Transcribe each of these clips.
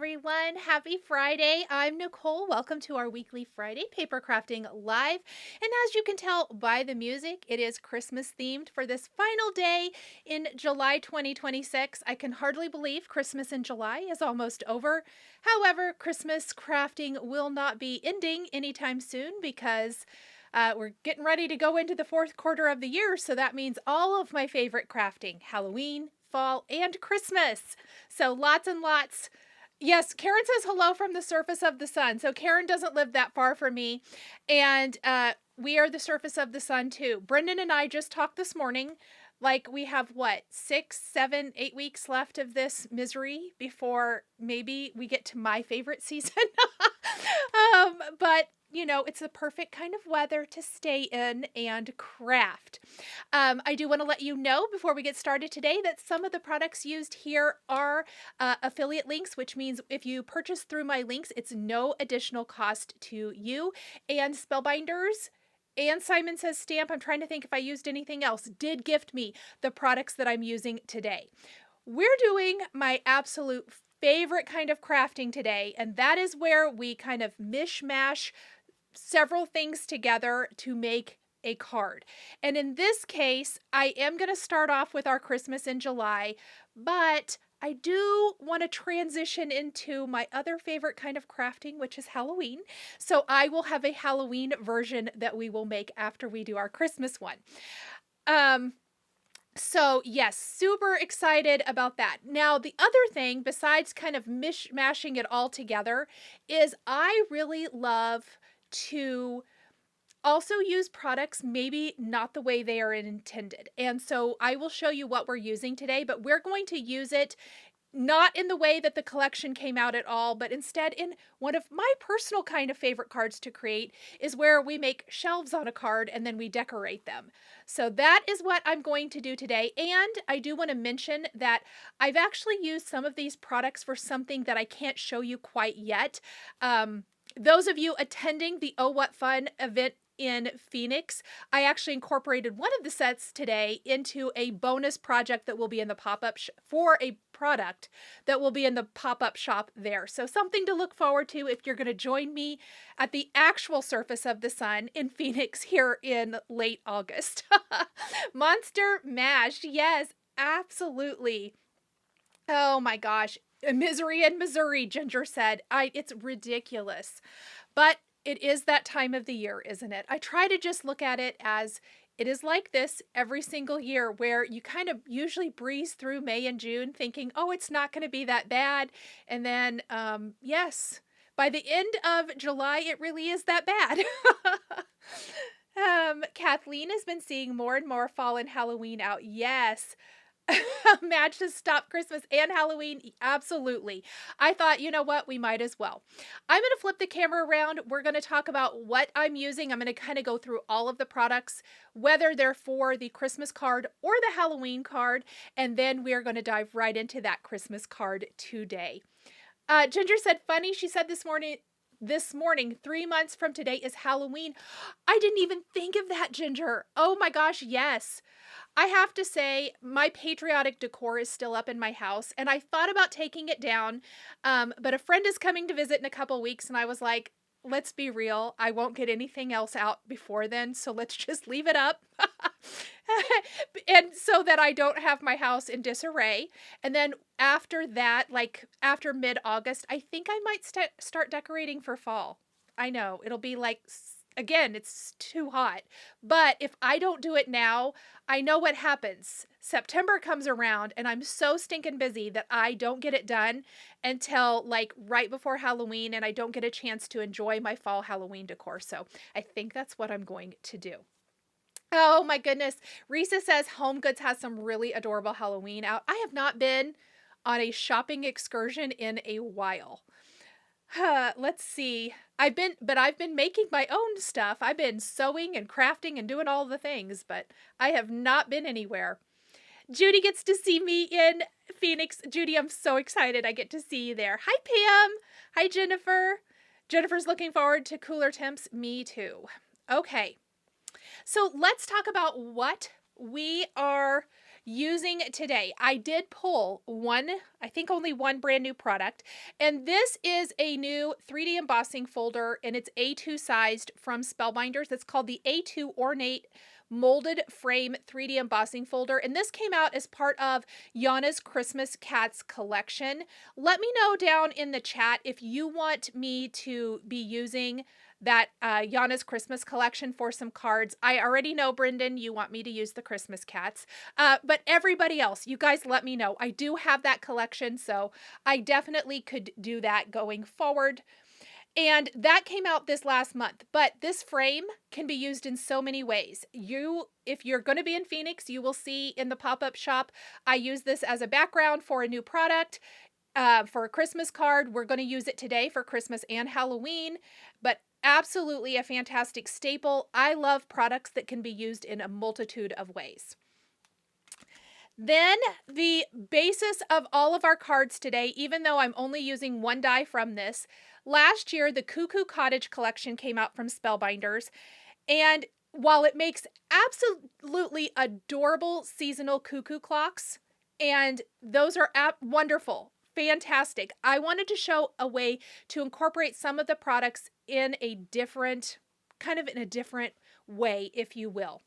everyone. Happy Friday. I'm Nicole. Welcome to our weekly Friday paper crafting live. And as you can tell by the music, it is Christmas themed for this final day in July 2026. I can hardly believe Christmas in July is almost over. However, Christmas crafting will not be ending anytime soon because we're getting ready to go into the fourth quarter of the year. So that means all of my favorite crafting, Halloween, fall, and Christmas. So lots and lots. Yes, Karen says hello from the surface of the sun. So Karen doesn't live that far from me. And we are the surface of the sun too. Brendan and I just talked this morning. Like we have what, 6, 7, 8 weeks left of this misery before maybe we get to my favorite season. But you know, it's the perfect kind of weather to stay in and craft. I do want to let you know before we get started today that some of the products used here are affiliate links, which means if you purchase through my links, it's no additional cost to you. And Spellbinders and Simon Says Stamp, I'm trying to think if I used anything else, did gift me the products that I'm using today. We're doing my absolute favorite kind of crafting today, and that is where we kind of mishmash several things together to make a card. And in this case, I am going to start off with our Christmas in July, but I do want to transition into my other favorite kind of crafting, which is Halloween. So I will have a Halloween version that we will make after we do our Christmas one. So yes, super excited about that. Now, the other thing, besides kind of mishmashing it all together, is I really love to also use products maybe not the way they are intended. And so I will show you what we're using today, but we're going to use it not in the way that the collection came out at all, but instead in one of my personal kind of favorite cards to create is where we make shelves on a card and then we decorate them. So that is what I'm going to do today. And I do want to mention that I've actually used some of these products for something that I can't show you quite yet. Those of you attending the Oh What Fun event in Phoenix, I actually incorporated one of the sets today into a bonus project that will be in the pop-up for a product that will be in the pop-up shop there. So something to look forward to if you're going to join me at the actual surface of the sun in Phoenix here in late August. Monster Mash, yes, absolutely. Oh my gosh. Misery in Missouri, Ginger said. It's ridiculous. But it is that time of the year, isn't it? I try to just look at it as it is like this every single year where you kind of usually breeze through May and June thinking, oh, it's not going to be that bad. And then, yes, by the end of July, it really is that bad. Kathleen has been seeing more and more fall and Halloween out. Yes. Match to stop Christmas and Halloween. Absolutely. I thought, you know what? We might as well. I'm going to flip the camera around. We're going to talk about what I'm using. I'm going to kind of go through all of the products, whether they're for the Christmas card or the Halloween card. And then we're going to dive right into that Christmas card today. Ginger said, funny. She said this morning, 3 months from today is Halloween. I didn't even think of that, Ginger. Oh my gosh, yes. I have to say, my patriotic decor is still up in my house, and I thought about taking it down, but a friend is coming to visit in a couple weeks, and I was like, let's be real, I won't get anything else out before then, so let's just leave it up, and so that I don't have my house in disarray. And then after that, like after mid-August, I think I might start decorating for fall. I know, it'll be like... Again, it's too hot. But if I don't do it now, I know what happens. September comes around and I'm so stinking busy that I don't get it done until like right before Halloween, and I don't get a chance to enjoy my fall Halloween decor. So I think that's what I'm going to do. Oh my goodness. Risa says Home Goods has some really adorable Halloween out. I have not been on a shopping excursion in a while. Let's see. I've been making my own stuff. I've been sewing and crafting and doing all the things, but I have not been anywhere. Judy gets to see me in Phoenix. Judy, I'm so excited I get to see you there. Hi, Pam. Hi, Jennifer. Jennifer's looking forward to cooler temps. Me too. Okay. So let's talk about what we are using today. I did pull one, I think only one brand new product, and this is a new 3D embossing folder, and it's A2 sized from Spellbinders. It's called the A2 Ornate Molded Frame 3D Embossing Folder, and this came out as part of Yana's Christmas Cats collection. Let me know down in the chat if you want me to be using that Yana's Christmas collection for some cards. I already know, Brendan, you want me to use the Christmas Cats, but everybody else, you guys let me know. I do have that collection, so I definitely could do that going forward. And that came out this last month, but this frame can be used in so many ways. If you're going to be in Phoenix, you will see in the pop-up shop, I use this as a background for a new product, for a Christmas card. We're going to use it today for Christmas and Halloween, but absolutely a fantastic staple. I love products that can be used in a multitude of ways. Then the basis of all of our cards today, even though I'm only using one die from this, last year the Cuckoo Cottage collection came out from Spellbinders, and while it makes absolutely adorable seasonal cuckoo clocks, and those are wonderful, fantastic, I wanted to show a way to incorporate some of the products in a different way, if you will.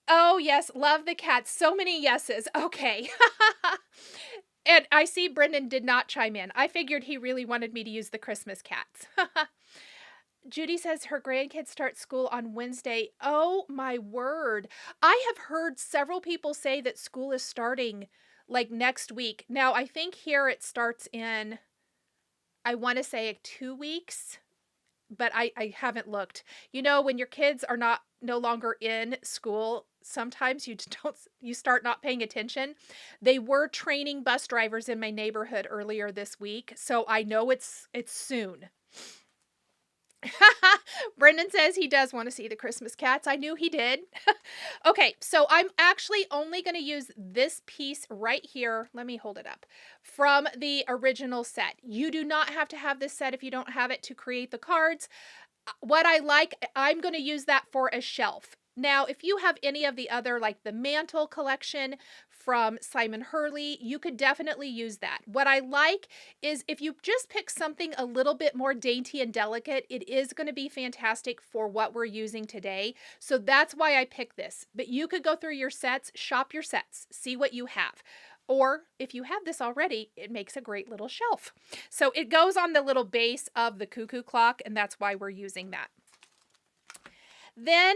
Oh, yes, love the cats. So many yeses. Okay. And I see Brendan did not chime in. I figured he really wanted me to use the Christmas Cats. Judy says her grandkids start school on Wednesday. Oh, my word. I have heard several people say that school is starting like next week. Now, I think here it starts in, I want to say 2 weeks, but I haven't looked. You know, when your kids are no longer in school, sometimes you start not paying attention. They were training bus drivers in my neighborhood earlier this week, so I know it's soon. Brendan says he does want to see the Christmas Cats. I knew he did. Okay, so I'm actually only going to use this piece right here. Let me hold it up. From the original set. You do not have to have this set if you don't have it to create the cards. What I like, I'm going to use that for a shelf. Now, if you have any of the other, like the Mantle collection from Simon Hurley, you could definitely use that. What I like is if you just pick something a little bit more dainty and delicate, it is going to be fantastic for what we're using today. So that's why I picked this. But you could go through your sets, shop your sets, see what you have. Or if you have this already, it makes a great little shelf. So it goes on the little base of the cuckoo clock, and that's why we're using that. Then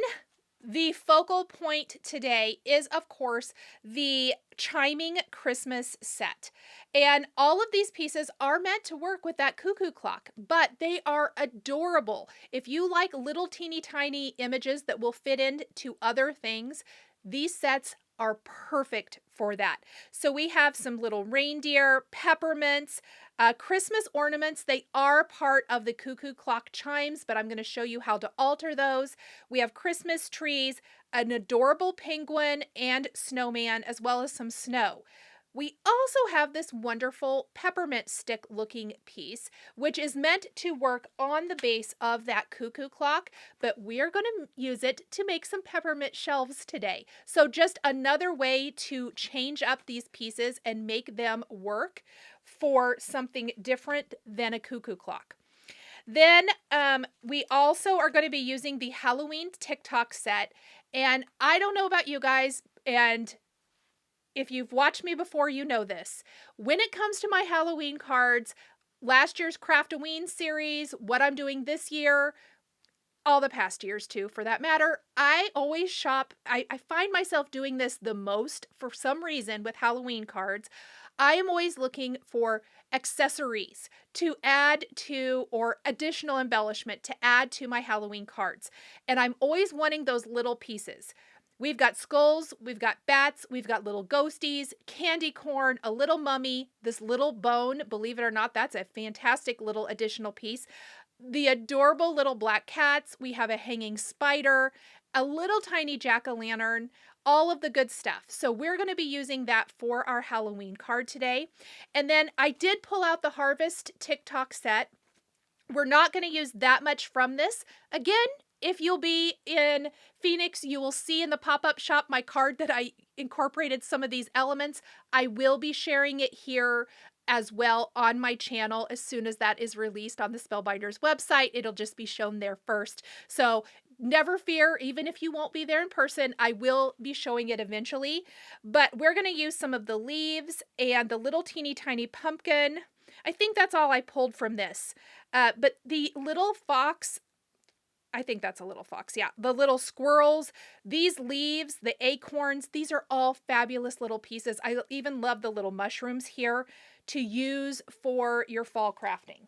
the focal point today is, of course, the Chiming Christmas set. And all of these pieces are meant to work with that cuckoo clock, but they are adorable. If you like little teeny tiny images that will fit into other things, these sets are perfect for that. So we have some little reindeer, peppermints, Christmas ornaments. They are part of the cuckoo clock chimes, but I'm going to show you how to alter those. We have Christmas trees, an adorable penguin and snowman, as well as some snow. We also have this wonderful peppermint stick looking piece, which is meant to work on the base of that cuckoo clock, but we're going to use it to make some peppermint shelves today. So just another way to change up these pieces and make them work for something different than a cuckoo clock. Then we also are going to be using the Halloween TikTok set, and I don't know about you guys, and if you've watched me before, you know this. When it comes to my Halloween cards, last year's Craft-A-Ween series, what I'm doing this year, all the past years too, for that matter, I always shop. I find myself doing this the most for some reason with Halloween cards. I am always looking for accessories to add to, or additional embellishment to add to my Halloween cards. And I'm always wanting those little pieces. We've got skulls, we've got bats, we've got little ghosties, candy corn, a little mummy, this little bone, believe it or not, that's a fantastic little additional piece. The adorable little black cats, we have a hanging spider, a little tiny jack-o'-lantern, all of the good stuff. So we're going to be using that for our Halloween card today. And then I did pull out the Harvest TikTok set. We're not going to use that much from this. Again, If you'll be in Phoenix, you will see in the pop-up shop my card that I incorporated some of these elements. I will be sharing it here as well on my channel as soon as that is released on the Spellbinders website. It'll just be shown there first. So never fear, even if you won't be there in person, I will be showing it eventually. But we're going to use some of the leaves and the little teeny tiny pumpkin. I think that's all I pulled from this. But the little fox, I think that's a little fox, yeah. The little squirrels, these leaves, the acorns, these are all fabulous little pieces. I even love the little mushrooms here to use for your fall crafting.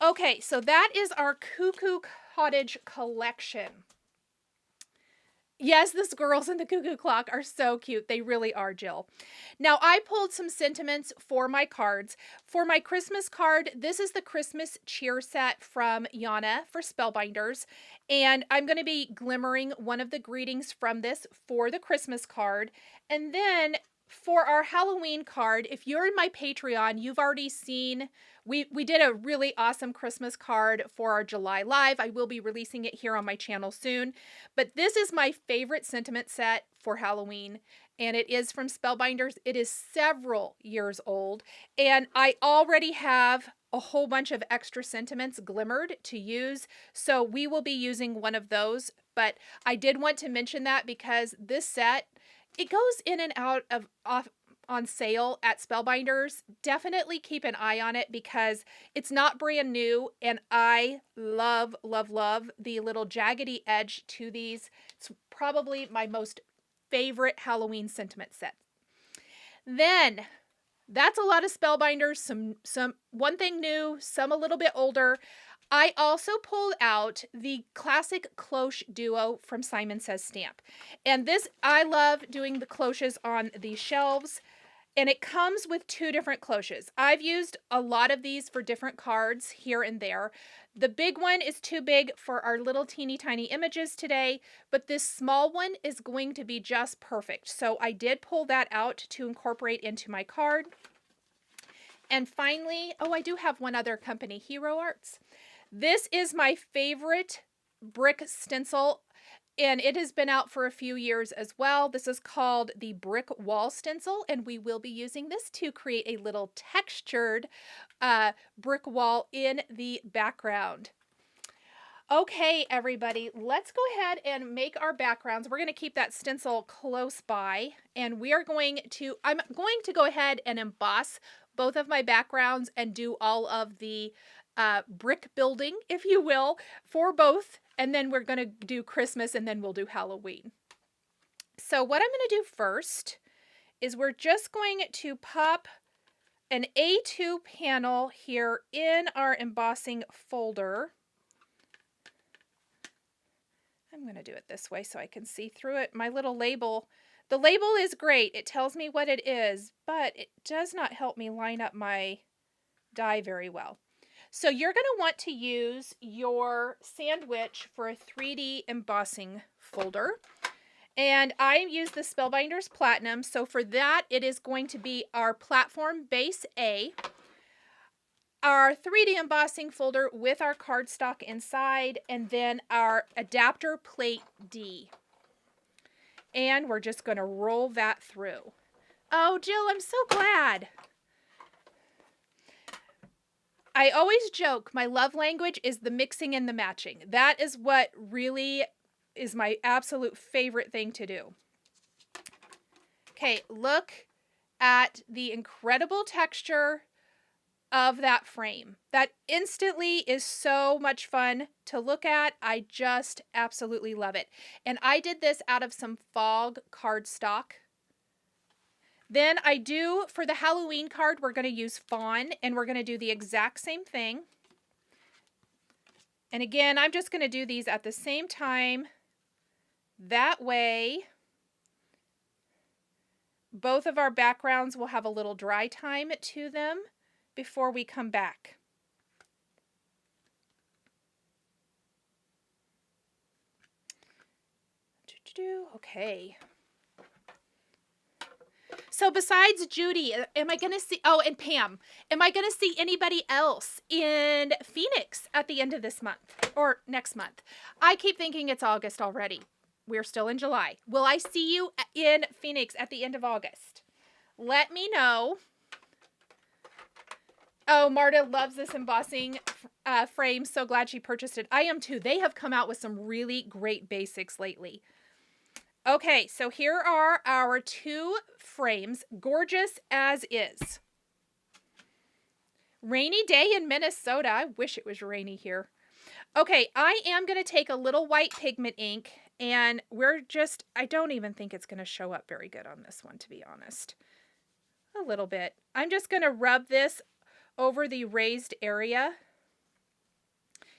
Okay, so that is our Cuckoo Cottage collection. Yes, the squirrels and the cuckoo clock are so cute. They really are, Jill. Now, I pulled some sentiments for my cards. For my Christmas card, this is the Christmas cheer set from Neenah for Spellbinders. And I'm going to be glimmering one of the greetings from this for the Christmas card. And then for our Halloween card, if you're in my Patreon, you've already seen, we did a really awesome Christmas card for our July live. I will be releasing it here on my channel soon. But this is my favorite sentiment set for Halloween, and it is from Spellbinders. It is several years old, and I already have a whole bunch of extra sentiments glimmered to use, so we will be using one of those. But I did want to mention that because this set, it goes in and out of on sale at Spellbinders. Definitely keep an eye on it because it's not brand new, and I love, love, love the little jaggedy edge to these. It's probably my most favorite Halloween sentiment set. Then that's a lot of Spellbinders, some one thing new, some a little bit older. I also pulled out the classic Cloche Duo from Simon Says Stamp. And this, I love doing the cloches on these shelves. And it comes with two different cloches. I've used a lot of these for different cards here and there. The big one is too big for our little teeny tiny images today, but this small one is going to be just perfect. So I did pull that out to incorporate into my card. And finally, oh, I do have one other company, Hero Arts. This is my favorite brick stencil, and it has been out for a few years as well. This is called the Brick Wall Stencil, and we will be using this to create a little textured brick wall in the background. Okay, everybody, let's go ahead and make our backgrounds. We're going to keep that stencil close by, and we are going to, I'm going to go ahead and emboss both of my backgrounds and do all of the brick building, if you will, for both. And then we're going to do Christmas, and then we'll do Halloween. So what I'm going to do first is we're just going to pop an A2 panel here in our embossing folder. I'm going to do it this way so I can see through it. My little label, the label is great. It tells me what it is, but it does not help me line up my die very well. So you're going to want to use your sandwich for a 3D embossing folder. And I use the Spellbinders Platinum. So for that, it is going to be our platform base A, our 3D embossing folder with our cardstock inside, and then our adapter plate D. And we're just going to roll that through. Oh, Jill, I'm so glad. I always joke my love language is the mixing and the matching. That is what really is my absolute favorite thing to do. Okay, look at the incredible texture of that frame. That instantly is so much fun to look at. I just absolutely love it. And I did this out of some Fog cardstock. Then I do, for the Halloween card, we're going to use Fawn, and we're going to do the exact same thing. And again, I'm just going to do these at the same time. That way, both of our backgrounds will have a little dry time to them before we come back. Okay. So besides Judy, am I going to see, oh, and Pam, am I going to see anybody else in Phoenix at the end of this month or next month? I keep thinking it's August already. We're still in July. Will I see you in Phoenix at the end of August? Let me know. Oh, Marta loves this embossing frame. So glad she purchased it. I am too. They have come out with some really great basics lately. Okay, so here are our 2 frames, gorgeous as is. Rainy day in Minnesota. I wish it was rainy here. Okay, I am going to take a little white pigment ink, and I don't even think it's going to show up very good on this one, to be honest. A little bit. I'm just going to rub this over the raised area.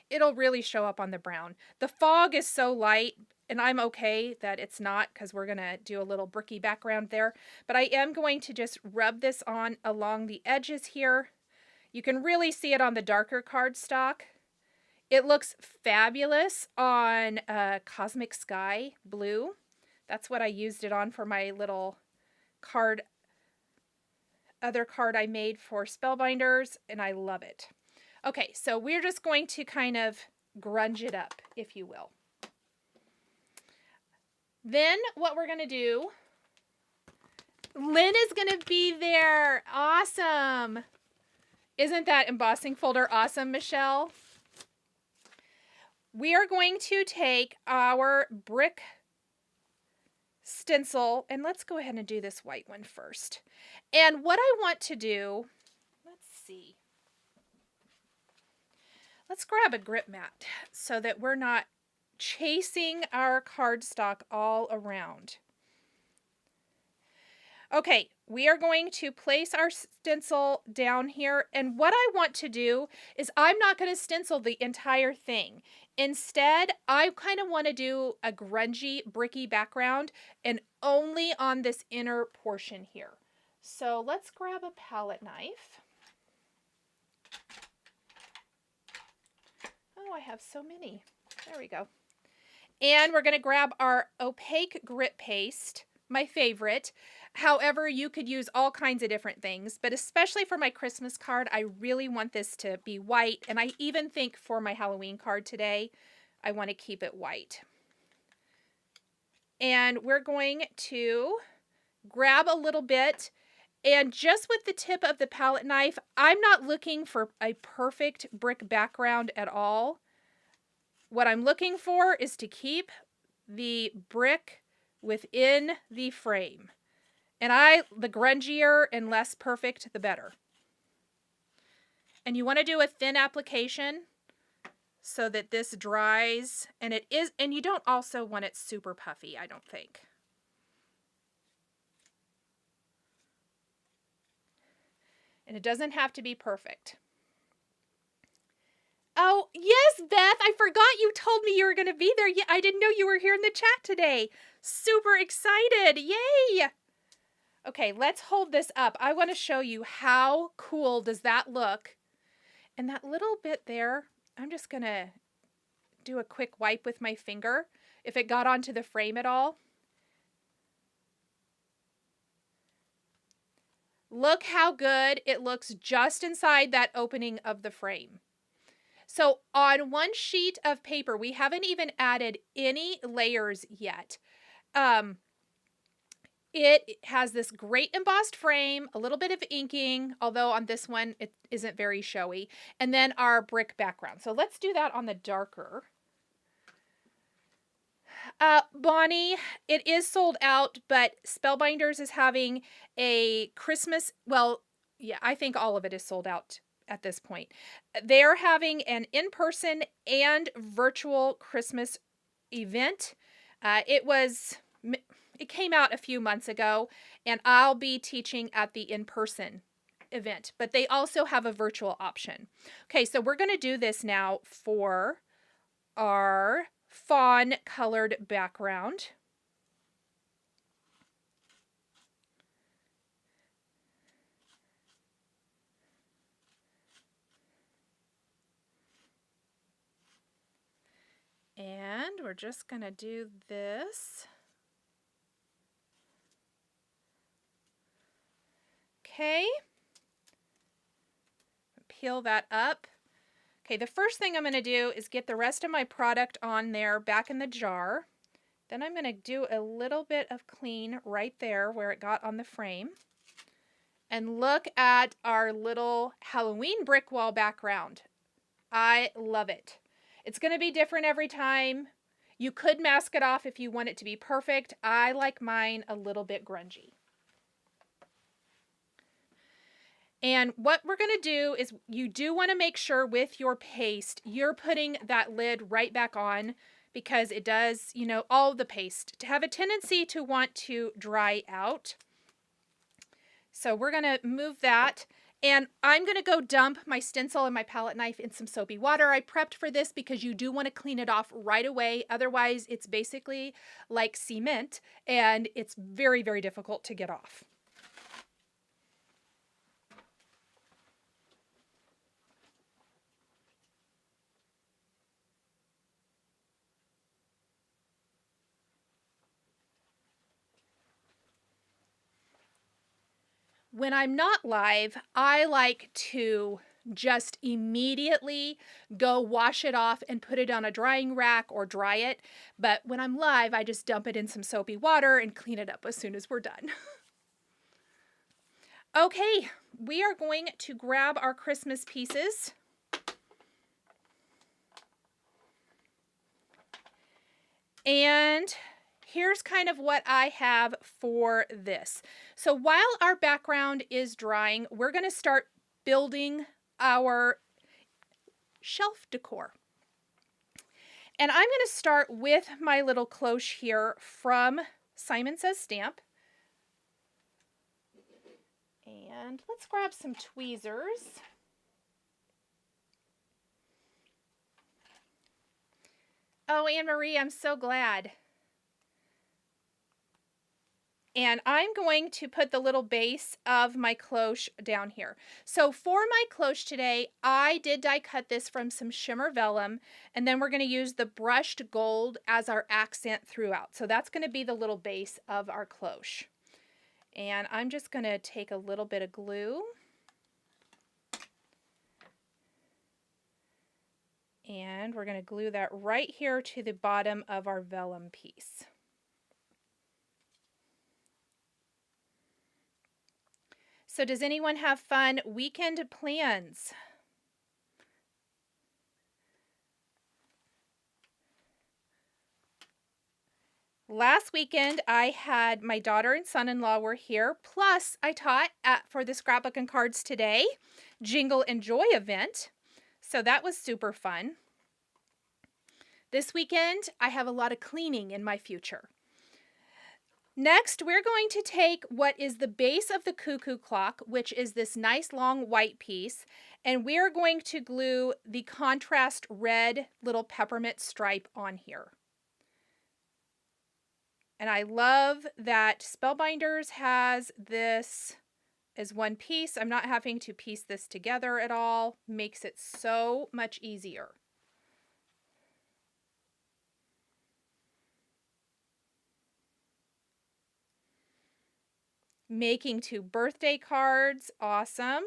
It'll really show up on the brown. The fog is so light, and I'm okay that it's not because we're going to do a little bricky background there. But I am going to just rub this on along the edges here. You can really see it on the darker cardstock. It looks fabulous on Cosmic Sky Blue. That's what I used it on for my little other card I made for Spellbinders, and I love it. Okay, so we're just going to kind of grunge it up, if you will. Then what we're going to do, Lynn is going to be there. Awesome. Isn't that embossing folder awesome, Michelle? We are going to take our brick stencil, and let's go ahead and do this white one first. And what I want to do, let's see. Let's grab a grip mat so that we're not chasing our cardstock all around. Okay, we are going to place our stencil down here, and what I want to do is I'm not going to stencil the entire thing. Instead, I kind of want to do a grungy, bricky background, and only on this inner portion here. So let's grab a palette knife. Oh, I have so many. There we go. And we're going to grab our opaque grit paste, my favorite. However, you could use all kinds of different things, but especially for my Christmas card, I really want this to be white. And I even think for my Halloween card today, I want to keep it white. And we're going to grab a little bit, and just with the tip of the palette knife, I'm not looking for a perfect brick background at all. What I'm looking for is to keep the brick within the frame. And the grungier and less perfect, the better. And you want to do a thin application so that this dries, and you don't also want it super puffy, I don't think. And it doesn't have to be perfect. Oh, yes, Beth, I forgot you told me you were going to be there. Yeah, I didn't know you were here in the chat today. Super excited. Yay! Okay, let's hold this up. I want to show you how cool does that look. And that little bit there, I'm just going to do a quick wipe with my finger if it got onto the frame at all. Look how good it looks just inside that opening of the frame. So on one sheet of paper, we haven't even added any layers yet. It has this great embossed frame, a little bit of inking, although on this one it isn't very showy, and then our brick background. So let's do that on the darker. Bonnie, it is sold out, but Spellbinders is having a Christmas, well, yeah, I think all of it is sold out at this point. They're having an in-person and virtual Christmas event. It came out a few months ago, and I'll be teaching at the in-person event, but they also have a virtual option. Okay, so we're going to do this now for our fawn colored background. And we're just going to do this. Okay. Peel that up. Okay, the first thing I'm going to do is get the rest of my product on there back in the jar. Then I'm going to do a little bit of clean right there where it got on the frame. And look at our little Halloween brick wall background. I love it. It's going to be different every time. You could mask it off if you want it to be perfect. I like mine a little bit grungy. And what we're going to do is you do want to make sure with your paste, you're putting that lid right back on because it does, you know, all the paste to have a tendency to want to dry out. So we're going to move that. And I'm going to go dump my stencil and my palette knife in some soapy water. I prepped for this because you do want to clean it off right away. Otherwise, it's basically like cement and it's very, very difficult to get off. When I'm not live, I like to just immediately go wash it off and put it on a drying rack or dry it. But when I'm live, I just dump it in some soapy water and clean it up as soon as we're done. Okay, we are going to grab our Christmas pieces. And here's kind of what I have for this. So while our background is drying, we're going to start building our shelf decor. And I'm going to start with my little cloche here from Simon Says Stamp. And let's grab some tweezers. Oh, Anne-Marie, I'm so glad. And I'm going to put the little base of my cloche down here. So for my cloche today, I did die cut this from some shimmer vellum, and then we're going to use the brushed gold as our accent throughout. So that's going to be the little base of our cloche. And I'm just going to take a little bit of glue. And we're going to glue that right here to the bottom of our vellum piece. So does anyone have fun weekend plans? Last weekend, I had my daughter and son-in-law were here, plus I taught for the Scrapbook and Cards Today Jingle and Joy event. So that was super fun. This weekend, I have a lot of cleaning in my future. Next, we're going to take what is the base of the cuckoo clock, which is this nice long white piece, and we're going to glue the contrast red little peppermint stripe on here. And I love that Spellbinders has this as one piece. I'm not having to piece this together at all. Makes it so much easier. Making 2 birthday cards. Awesome.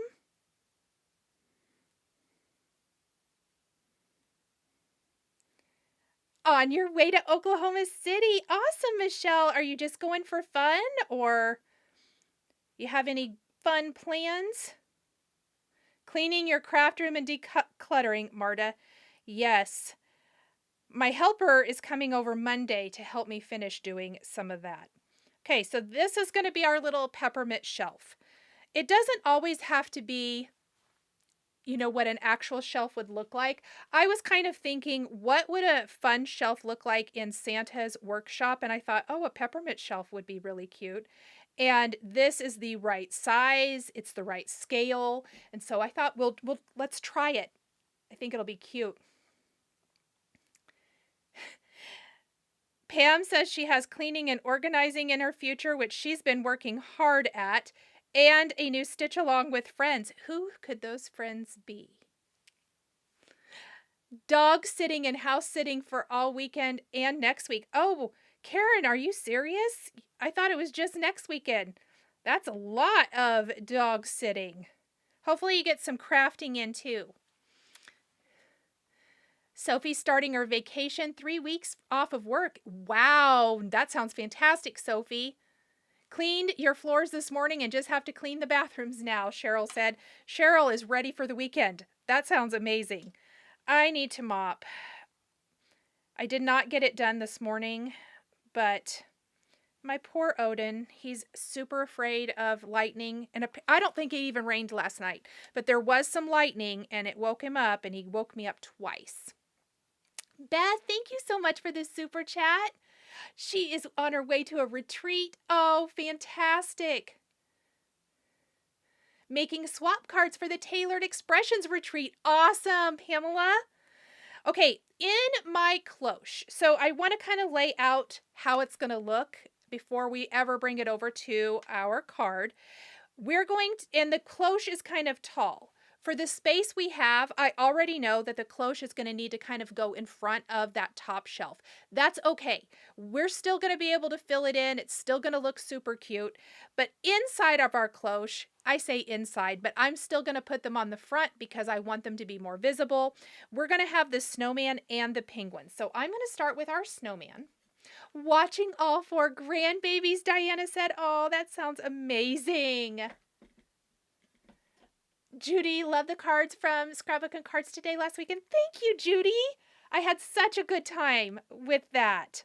On your way to Oklahoma City. Awesome, Michelle. Are you just going for fun, or you have any fun plans? Cleaning your craft room and decluttering, Marta. Yes. My helper is coming over Monday to help me finish doing some of that. Okay, so this is going to be our little peppermint shelf. It doesn't always have to be, you know, what an actual shelf would look like. I was kind of thinking, what would a fun shelf look like in Santa's workshop? And I thought, oh, a peppermint shelf would be really cute. And this is the right size. It's the right scale. And so I thought, let's try it. I think it'll be cute. Pam says she has cleaning and organizing in her future, which she's been working hard at, and a new stitch along with friends. Who could those friends be? Dog sitting and house sitting for all weekend and next week. Oh, Karen, are you serious? I thought it was just next weekend. That's a lot of dog sitting. Hopefully you get some crafting in too. Sophie's starting her vacation, 3 weeks off of work. Wow, that sounds fantastic, Sophie. Cleaned your floors this morning and just have to clean the bathrooms now, Cheryl said. Cheryl is ready for the weekend. That sounds amazing. I need to mop. I did not get it done this morning, but my poor Odin, he's super afraid of lightning. And I don't think it even rained last night, but there was some lightning and it woke him up, and he woke me up twice. Beth, thank you so much for this super chat. She is on her way to a retreat. Oh, fantastic. Making swap cards for the Tailored Expressions retreat. Awesome, Pamela. Okay, in my cloche, so I want to kind of lay out how it's going to look before we ever bring it over to our card. We're going to, and the cloche is kind of tall. For the space we have, I already know that the cloche is going to need to kind of go in front of that top shelf. That's okay. We're still going to be able to fill it in. It's still going to look super cute. But inside of our cloche, I say inside, but I'm still going to put them on the front because I want them to be more visible. We're going to have the snowman and the penguin. So I'm going to start with our snowman. Watching all 4 grandbabies, Diana said. Oh, that sounds amazing. Judy, love the cards from Scrapbook and Cards Today last weekend. Thank you, Judy. I had such a good time with that.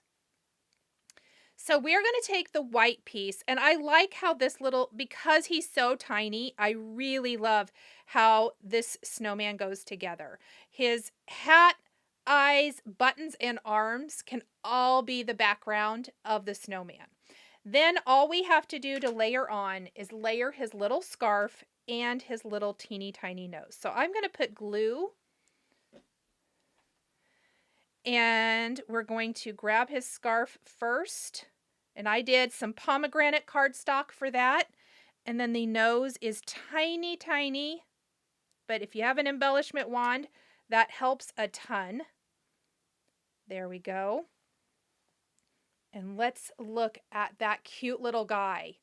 So we're going to take the white piece, and I like how this little, because he's so tiny, I really love how this snowman goes together. His hat, eyes, buttons, and arms can all be the background of the snowman. Then all we have to do to layer on is layer his little scarf and his little teeny tiny nose. So I'm going to put glue, and we're going to grab his scarf first. And I did some pomegranate cardstock for that. And then the nose is tiny, tiny. But if you have an embellishment wand, that helps a ton. There we go. And let's look at that cute little guy.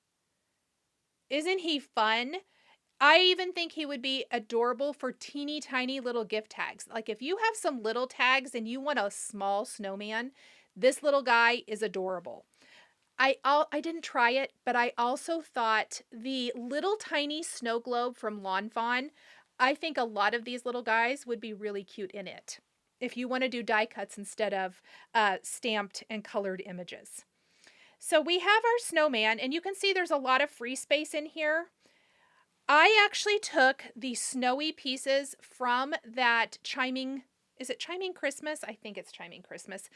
Isn't he fun? I even think he would be adorable for teeny tiny little gift tags. Like if you have some little tags and you want a small snowman, this little guy is adorable. I didn't try it, but I also thought the little tiny snow globe from Lawn Fawn, I think a lot of these little guys would be really cute in it, if you want to do die cuts instead of stamped and colored images. So we have our snowman, and you can see there's a lot of free space in here. I actually took the snowy pieces from that Chiming, is it Chiming Christmas? I think it's Chiming Christmas,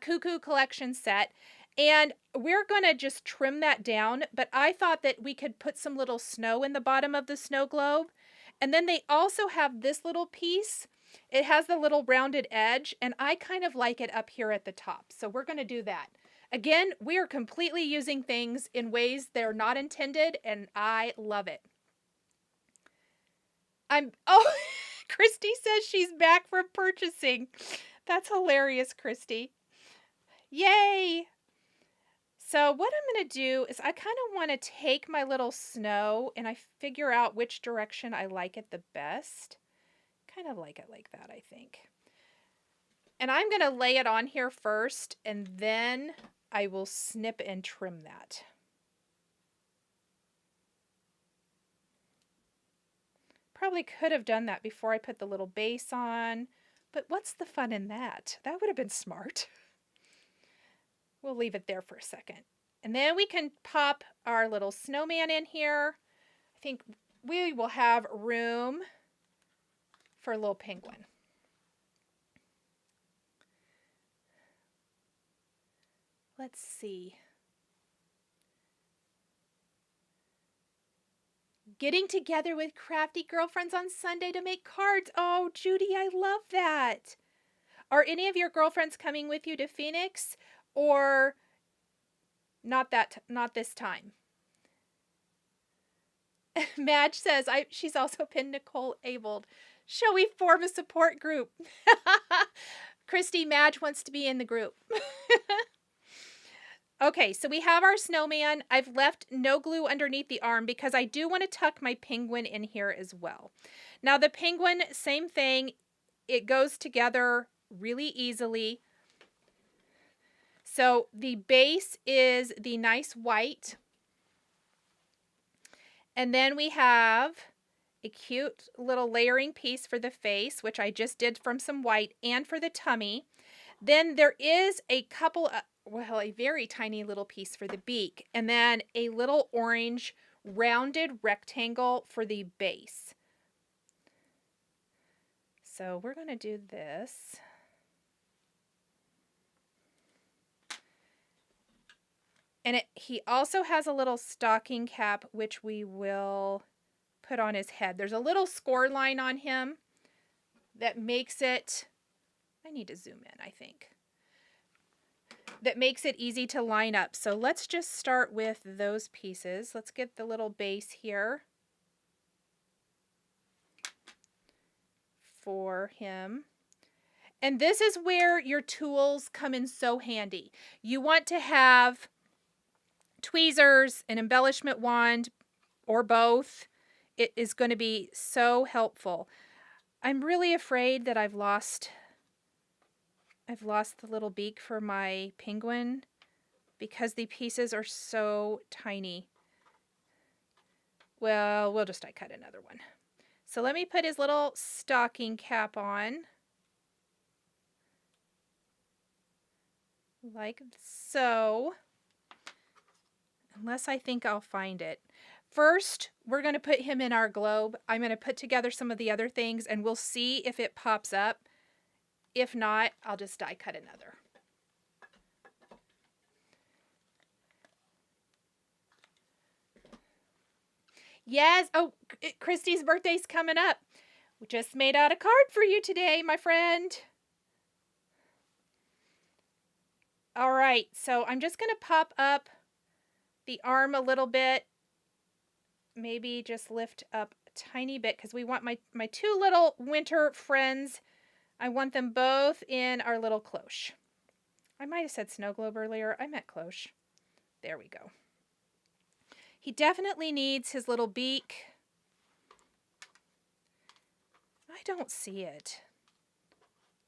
Cuckoo Collection set. And we're going to just trim that down, but I thought that we could put some little snow in the bottom of the snow globe. And then they also have this little piece. It has the little rounded edge, and I kind of like it up here at the top. So we're going to do that. Again, we are completely using things in ways they're not intended, and I love it. Christy says she's back from purchasing. That's hilarious, Christy. Yay! So what I'm going to do is I kind of want to take my little snow and I figure out which direction I like it the best. Kind of like it like that, I think. And I'm going to lay it on here first, and then I will snip and trim that. Probably could have done that before I put the little base on, but what's the fun in that? That would have been smart. We'll leave it there for a second. And then we can pop our little snowman in here. I think we will have room for a little penguin. Let's see. Getting together with crafty girlfriends on Sunday to make cards. Oh, Judy, I love that. Are any of your girlfriends coming with you to Phoenix, or not this time? Madge says she's also pinned Nichol Avold. Shall we form a support group? Christy, Madge wants to be in the group. Okay, so we have our snowman. I've left no glue underneath the arm because I do want to tuck my penguin in here as well. Now the penguin, same thing. It goes together really easily. So the base is the nice white. And then we have a cute little layering piece for the face, which I just did from some white, and for the tummy. Then there is a couple of, well, a very tiny little piece for the beak, and then a little orange rounded rectangle for the base. So we're going to do this. And he also has a little stocking cap, which we will put on his head. There's a little score line on him that makes it, I need to zoom in, I think, that makes it easy to line up. So let's just start with those pieces. Let's get the little base here for him. And this is where your tools come in so handy. You want to have tweezers, an embellishment wand, or both. It is going to be so helpful. I'm really afraid that I've lost the little beak for my penguin because the pieces are so tiny. Well, we'll just die cut another one. So let me put his little stocking cap on. Like so. Unless I think I'll find it. First, we're going to put him in our globe. I'm going to put together some of the other things and we'll see if it pops up. If not, I'll just die cut another. Yes. Oh, Christy's birthday's coming up. We just made out a card for you today, my friend. All right. So I'm just going to pop up the arm a little bit. Maybe just lift up a tiny bit because we want my two little winter friends. I want them both in our little cloche. I might have said snow globe earlier. I meant cloche. There we go. He definitely needs his little beak. I don't see it.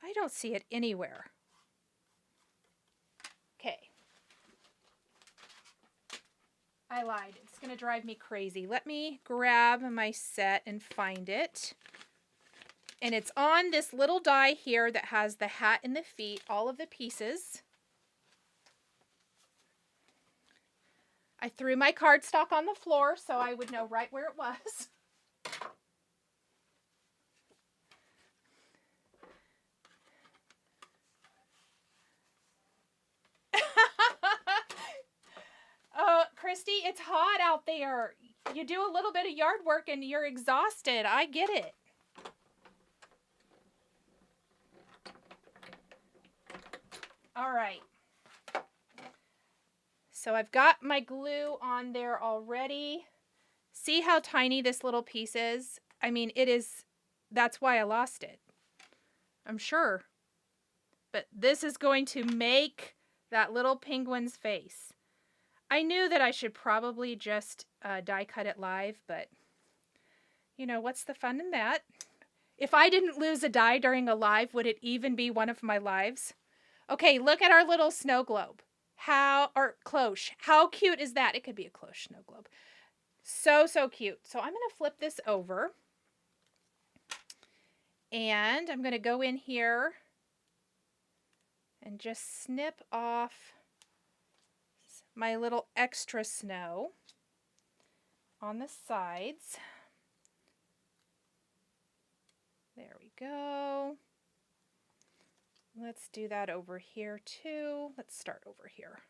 I don't see it anywhere. Okay. I lied. It's going to drive me crazy. Let me grab my set and find it. And it's on this little die here that has the hat and the feet, all of the pieces. I threw my cardstock on the floor so I would know right where it was. Christy, it's hot out there. You do a little bit of yard work and you're exhausted. I get it. All right. So I've got my glue on there already. See how tiny this little piece is? I mean, it is, that's why I lost it. I'm sure. But this is going to make that little penguin's face. I knew that I should probably just die cut it live, but you know, what's the fun in that? If I didn't lose a die during a live, would it even be one of my lives? Okay, look at our little snow globe. Or cloche. How cute is that? It could be a cloche snow globe. So, so cute. So I'm going to flip this over. And I'm going to go in here and just snip off my little extra snow on the sides. There we go. Let's do that over here too. Let's start over here.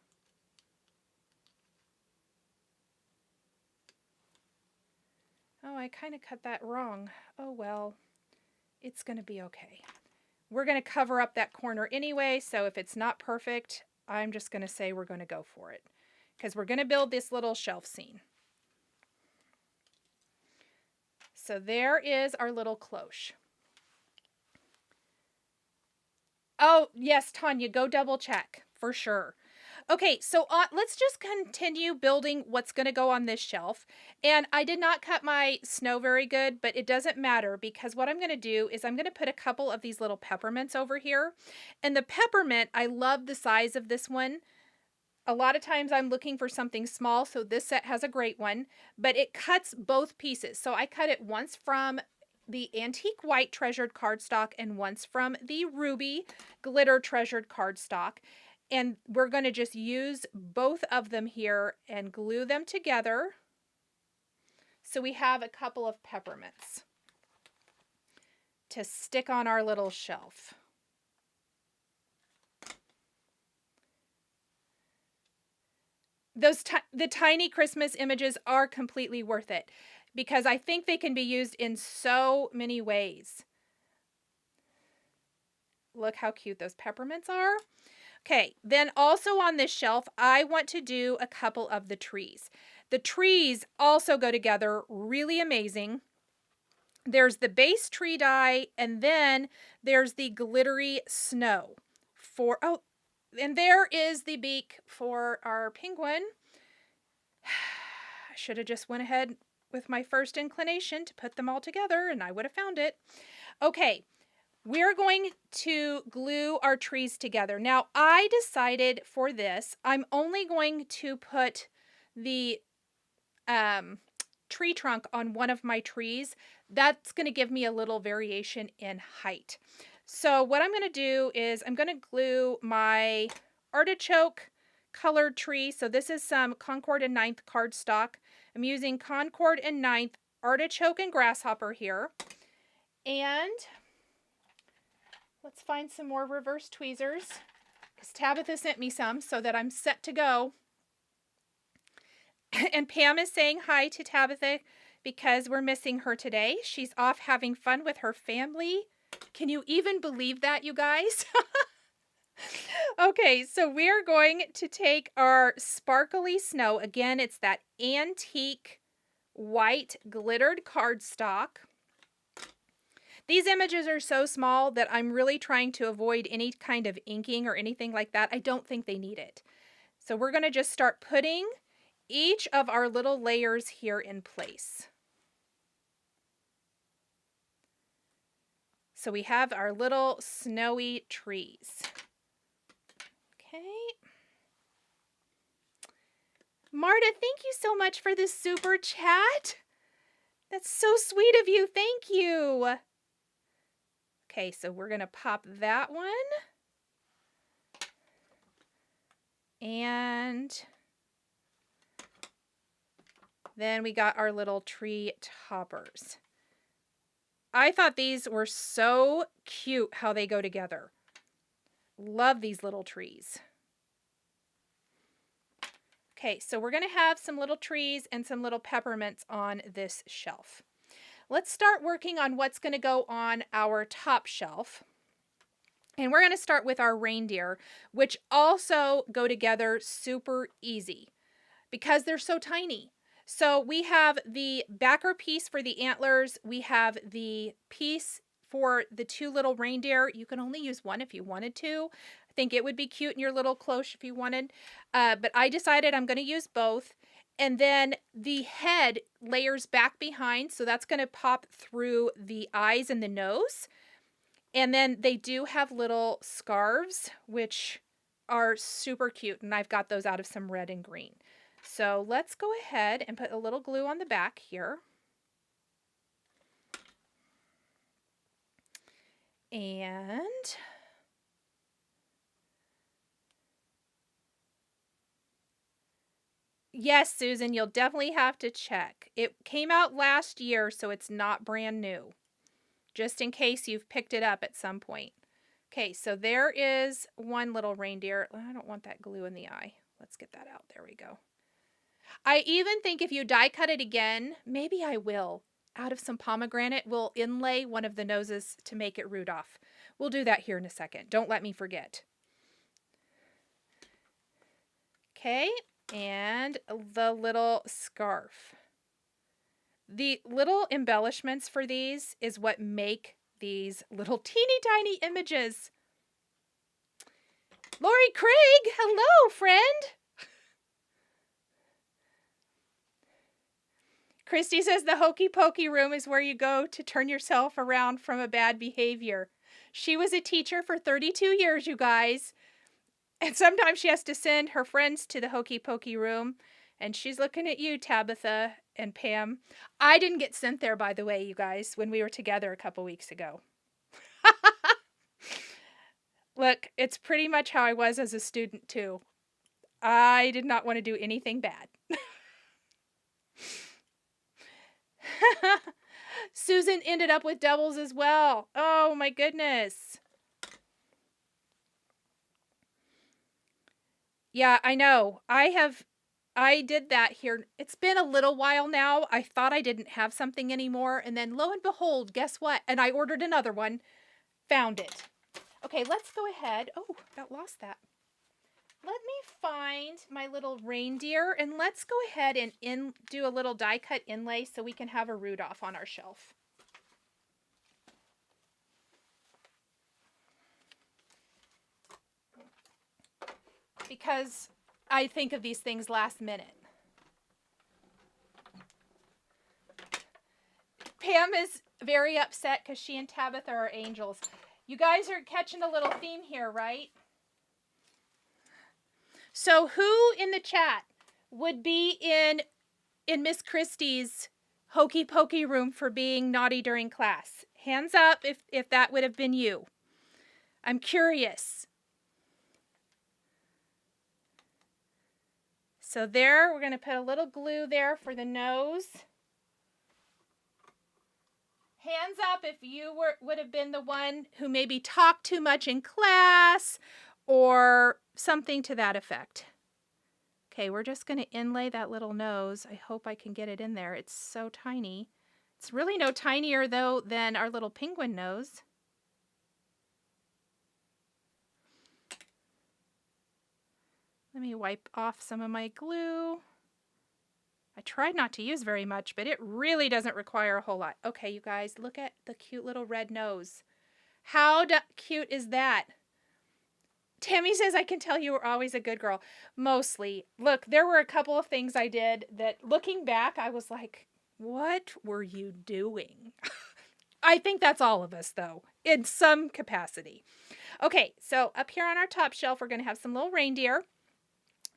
Oh, I kind of cut that wrong. Oh well, it's going to be okay. We're going to cover up that corner anyway, so if it's not perfect, I'm just going to say we're going to go for it because we're going to build this little shelf scene. So there is our little cloche. Oh, yes, Tanya, go double check for sure. Okay, so let's just continue building what's going to go on this shelf. And I did not cut my snow very good, but it doesn't matter because what I'm going to do is I'm going to put a couple of these little peppermints over here. And the peppermint, I love the size of this one. A lot of times I'm looking for something small, so this set has a great one, but it cuts both pieces. So I cut it once from the antique white treasured cardstock and once from the ruby glitter treasured cardstock. And we're going to just use both of them here and glue them together. So we have a couple of peppermints to stick on our little shelf. The tiny Christmas images are completely worth it because I think they can be used in so many ways. Look how cute those peppermints are. Okay, then also on this shelf, I want to do a couple of the trees. The trees also go together really amazing. There's the base tree die, and then there's the glittery snow for, oh, and there is the beak for our penguin. I should have just went ahead with my first inclination to put them all together, and I would have found it. Okay. We're going to glue our trees together. Now, I decided for this, I'm only going to put the tree trunk on one of my trees. That's going to give me a little variation in height. So what I'm going to do is I'm going to glue my artichoke colored tree. So this is some Concord and 9th cardstock. I'm using Concord and 9th, artichoke and grasshopper here. And let's find some more reverse tweezers because Tabitha sent me some so that I'm set to go. And Pam is saying hi to Tabitha because we're missing her today. She's off having fun with her family. Can you even believe that, you guys? Okay, so we're going to take our sparkly snow. Again, it's that antique white glittered cardstock. These images are so small that I'm really trying to avoid any kind of inking or anything like that. I don't think they need it. So we're going to just start putting each of our little layers here in place. So we have our little snowy trees. Okay. Marta, thank you so much for this super chat. That's so sweet of you. Thank you. Okay, so we're going to pop that one. And then we got our little tree toppers. I thought these were so cute how they go together. Love these little trees. Okay, so we're going to have some little trees and some little peppermints on this shelf. Let's start working on what's going to go on our top shelf. And we're going to start with our reindeer, which also go together super easy because they're so tiny. So we have the backer piece for the antlers. We have the piece for the two little reindeer. You can only use one if you wanted to. I think it would be cute in your little cloche if you wanted. But I decided I'm going to use both. And then the head layers back behind, so that's going to pop through the eyes and the nose. And then they do have little scarves, which are super cute, and I've got those out of some red and green. So let's go ahead and put a little glue on the back here. And yes, Susan, you'll definitely have to check. It came out last year, so it's not brand new. Just in case you've picked it up at some point. Okay, so there is one little reindeer. I don't want that glue in the eye. Let's get that out. There we go. I even think if you die cut it again, maybe I will. Out of some pomegranate, we'll inlay one of the noses to make it Rudolph. We'll do that here in a second. Don't let me forget. Okay, and the little scarf. The little embellishments for these is what make these little teeny tiny images. Lori Craig, hello, friend. Christy says the hokey pokey room is where you go to turn yourself around from a bad behavior. She was a teacher for 32 years, you guys. And sometimes she has to send her friends to the hokey pokey room. And she's looking at you, Tabitha and Pam. I didn't get sent there, by the way, you guys, when we were together a couple weeks ago. Look, it's pretty much how I was as a student, too. I did not want to do anything bad. Susan ended up with doubles as well. Oh, my goodness. Yeah, I know. I did that here. It's been a little while now. I thought I didn't have something anymore. And then lo and behold, guess what? And I ordered another one. Found it. Okay, let's go ahead. Oh, got lost that. Let me find my little reindeer and let's go ahead and do a little die cut inlay so we can have a Rudolph on our shelf. Because I think of these things last minute. Pam is very upset because she and Tabitha are angels. You guys are catching a little theme here, right? So who in the chat would be in Miss Christie's hokey pokey room for being naughty during class? Hands up if that would have been you. I'm curious. So there, we're going to put a little glue there for the nose. Hands up if you would have been the one who maybe talked too much in class or something to that effect. Okay, we're just going to inlay that little nose. I hope I can get it in there. It's so tiny. It's really no tinier, though, than our little penguin nose. Let me wipe off some of my glue. I tried not to use very much, but it really doesn't require a whole lot. Okay, you guys, look at the cute little red nose. How cute is that? Tammy says, I can tell you were always a good girl. Mostly. Look, there were a couple of things I did that, looking back, I was like, what were you doing? I think that's all of us, though, in some capacity. Okay, so up here on our top shelf, we're going to have some little reindeer.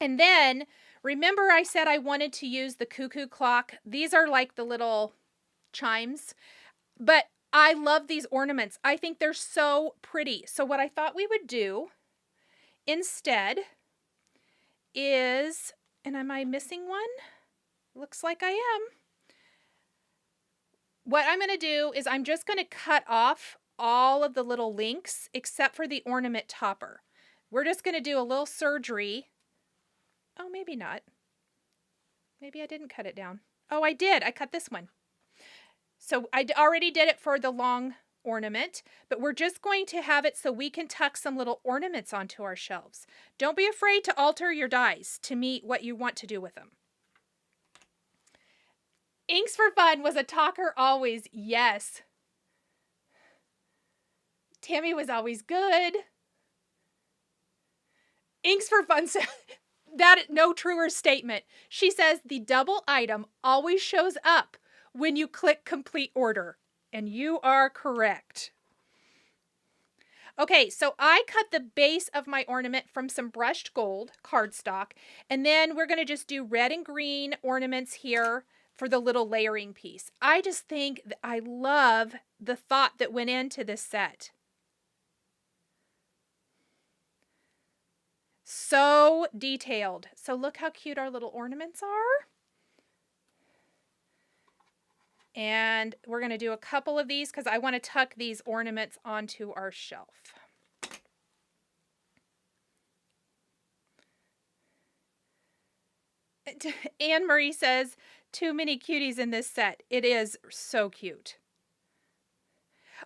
And then, remember I said I wanted to use the cuckoo clock? These are like the little chimes. But I love these ornaments. I think they're so pretty. So what I thought we would do instead is, and am I missing one? Looks like I am. What I'm going to do is I'm just going to cut off all of the little links except for the ornament topper. We're just going to do a little surgery. Oh, maybe not. Maybe I didn't cut it down. Oh, I did. I cut this one. So I already did it for the long ornament, but we're just going to have it so we can tuck some little ornaments onto our shelves. Don't be afraid to alter your dies to meet what you want to do with them. Inks for Fun was a talker always. Yes. Tammy was always good. Inks for Fun said, that no truer statement. She says the double item always shows up when you click complete order. And you are correct. Okay, so I cut the base of my ornament from some brushed gold cardstock. And then we're going to just do red and green ornaments here for the little layering piece. I just think that I love the thought that went into this set. So detailed. So look how cute our little ornaments are. And we're going to do a couple of these because I want to tuck these ornaments onto our shelf. Anne Marie says, too many cuties in this set. It is so cute.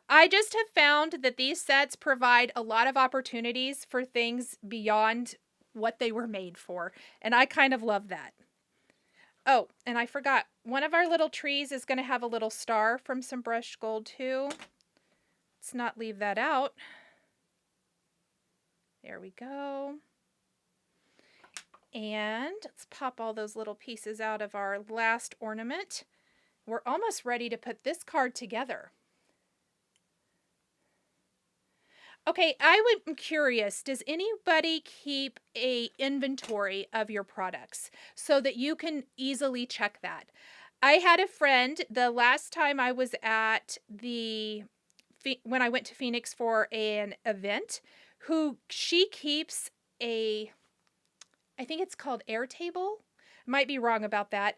I just have found that these sets provide a lot of opportunities for things beyond what they were made for. And I kind of love that. Oh, and I forgot. One of our little trees is going to have a little star from some brushed gold too. Let's not leave that out. There we go. And let's pop all those little pieces out of our last ornament. We're almost ready to put this card together. Okay, I'm curious, does anybody keep a inventory of your products so that you can easily check that? I had a friend the last time I was at when I went to Phoenix for an event, she keeps I think it's called Airtable. Might be wrong about that.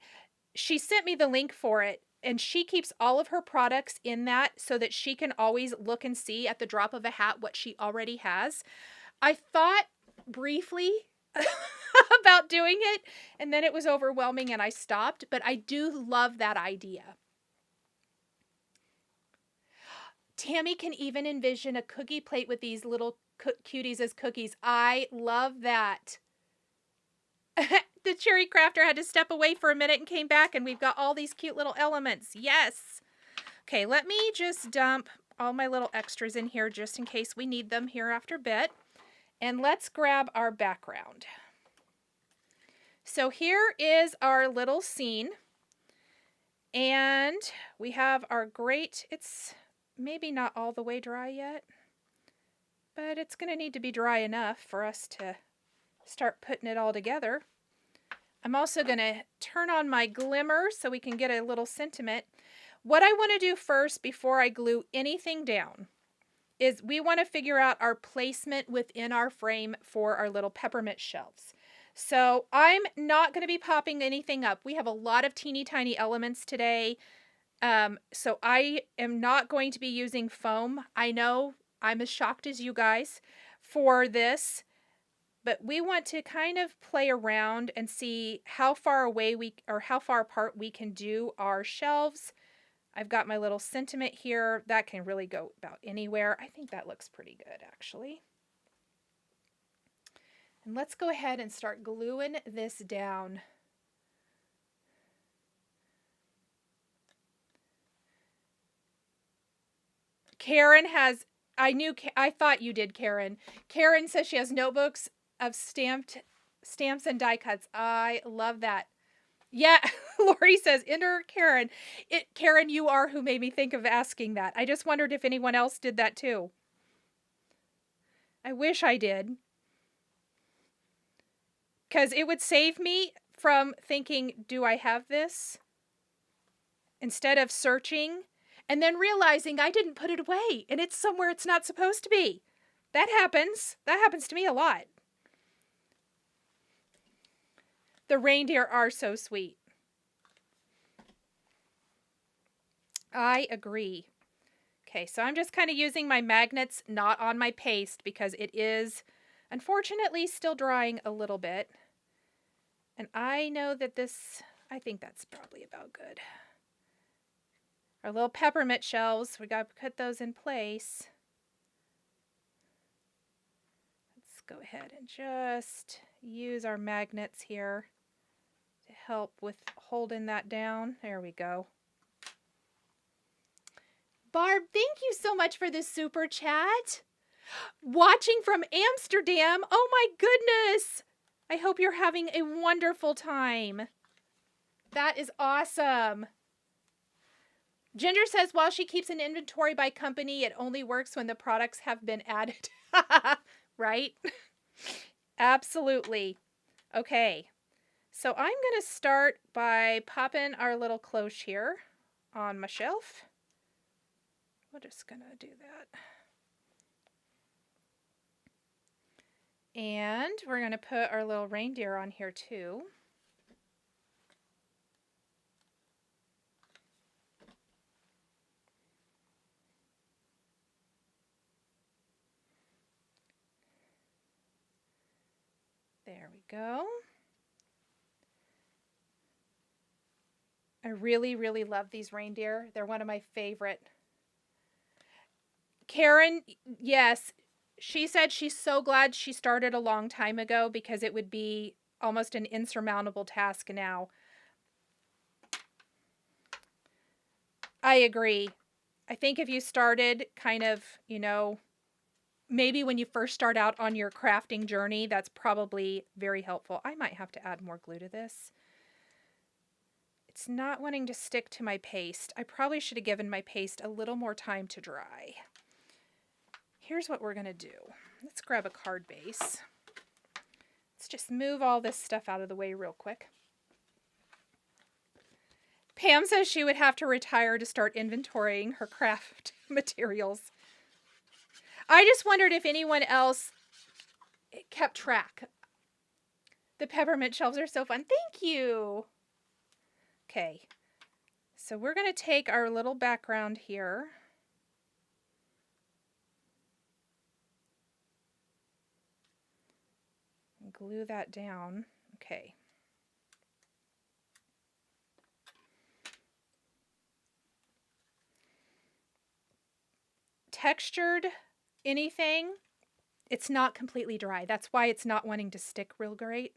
She sent me the link for it, and she keeps all of her products in that so that she can always look and see at the drop of a hat what she already has. I thought briefly about doing it, and then it was overwhelming and I stopped, but I do love that idea. Tammy can even envision a cookie plate with these little cuties as cookies. I love that. The cherry crafter had to step away for a minute and came back, and we've got all these cute little elements. Yes. Okay, let me just dump all my little extras in here just in case we need them here after a bit. And let's grab our background. So here is our little scene. And we have our great, it's maybe not all the way dry yet, but it's going to need to be dry enough for us to start putting it all together. I'm also going to turn on my glimmer so we can get a little sentiment. What I want to do first before I glue anything down is we want to figure out our placement within our frame for our little peppermint shelves. So I'm not going to be popping anything up. We have a lot of teeny tiny elements today. So I am not going to be using foam. I know I'm as shocked as you guys for this. But we want to kind of play around and see how far away how far apart we can do our shelves. I've got my little sentiment here. That can really go about anywhere. I think that looks pretty good, actually. And let's go ahead and start gluing this down. Karen has, I thought you did, Karen. Karen says she has notebooks of stamps and die cuts. I love that. Yeah, Lori says, enter Karen. Karen, you are who made me think of asking that. I just wondered if anyone else did that too. I wish I did. Because it would save me from thinking, do I have this? Instead of searching and then realizing I didn't put it away and it's somewhere it's not supposed to be. That happens. That happens to me a lot. The reindeer are so sweet. I agree. Okay, so I'm just kind of using my magnets, not on my paste, because it is, unfortunately, still drying a little bit. And I know that I think that's probably about good. Our little peppermint shelves, we got to put those in place. Let's go ahead and just use our magnets here to help with holding that down. There we go. Barb, thank you so much for this super chat. Watching from Amsterdam. Oh my goodness. I hope you're having a wonderful time. That is awesome. Ginger says, while she keeps an inventory by company, it only works when the products have been added. Right? Absolutely. Okay. So I'm going to start by popping our little cloche here on my shelf. We're just going to do that. And we're going to put our little reindeer on here too. There we go. I really, really love these reindeer. They're one of my favorite. Karen, yes, she said she's so glad she started a long time ago because it would be almost an insurmountable task now. I agree. I think if you started kind of, maybe when you first start out on your crafting journey, that's probably very helpful. I might have to add more glue to this. It's not wanting to stick to my paste. I probably should have given my paste a little more time to dry. Here's what we're going to do. Let's grab a card base. Let's just move all this stuff out of the way real quick. Pam says she would have to retire to start inventorying her craft materials. I just wondered if anyone else kept track. The peppermint shelves are so fun. Thank you. Okay, so we're going to take our little background here. And glue that down. Okay. Textured anything, it's not completely dry. That's why it's not wanting to stick real great.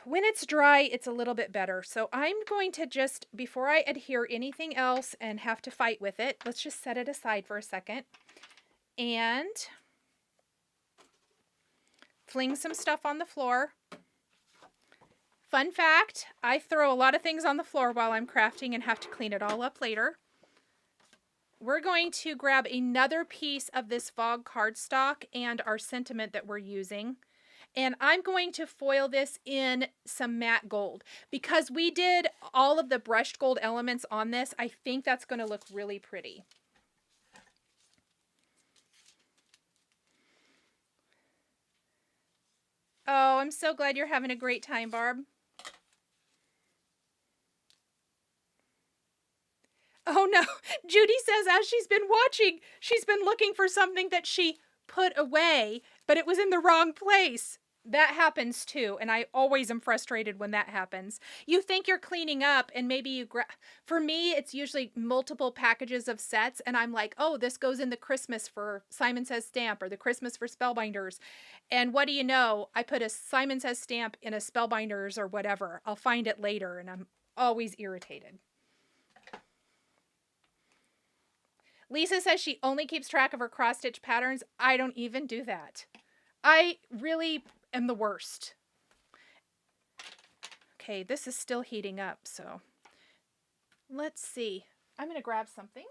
When it's dry, it's a little bit better. So I'm going to just, before I adhere anything else and have to fight with it, let's just set it aside for a second and fling some stuff on the floor. Fun fact, I throw a lot of things on the floor while I'm crafting and have to clean it all up later. We're going to grab another piece of this Fog cardstock and our sentiment that we're using. And I'm going to foil this in some matte gold. Because we did all of the brushed gold elements on this, I think that's going to look really pretty. Oh, I'm so glad you're having a great time, Barb. Oh no, Judy says as she's been watching, she's been looking for something that she put away, but it was in the wrong place. That happens too, and I always am frustrated when that happens. You think you're cleaning up, and maybe you for me, it's usually multiple packages of sets, and I'm like, oh, this goes in the Christmas for Simon Says stamp, or the Christmas for Spellbinders. And what do you know? I put a Simon Says stamp in a Spellbinders or whatever. I'll find it later, and I'm always irritated. Lisa says she only keeps track of her cross-stitch patterns. I don't even do that. I really am the worst. Okay, this is still heating up, so let's see. I'm going to grab something.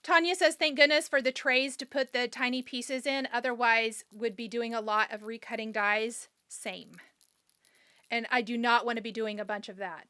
Tanya says, thank goodness for the trays to put the tiny pieces in. Otherwise, would be doing a lot of recutting dies. Same. And I do not want to be doing a bunch of that.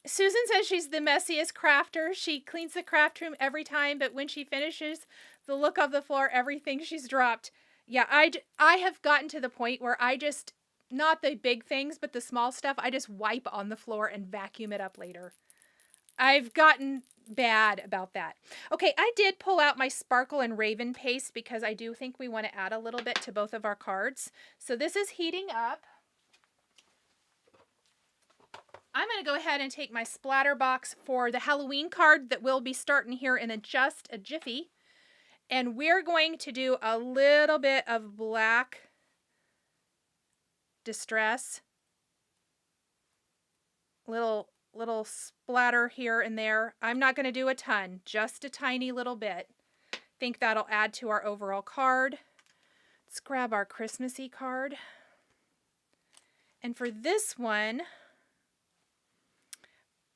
Susan says she's the messiest crafter. She cleans the craft room every time, but when she finishes, the look of the floor, everything she's dropped. Yeah, I have gotten to the point where I just, not the big things, but the small stuff, I just wipe on the floor and vacuum it up later. I've gotten bad about that. Okay, I did pull out my Sparkle and Raven paste because I do think we want to add a little bit to both of our cards. So this is heating up. I'm going to go ahead and take my splatter box for the Halloween card that will be starting here in just a jiffy. And we're going to do a little bit of black distress. Little splatter here and there. I'm not going to do a ton, just a tiny little bit. Think that'll add to our overall card. Let's grab our Christmassy card. And for this one,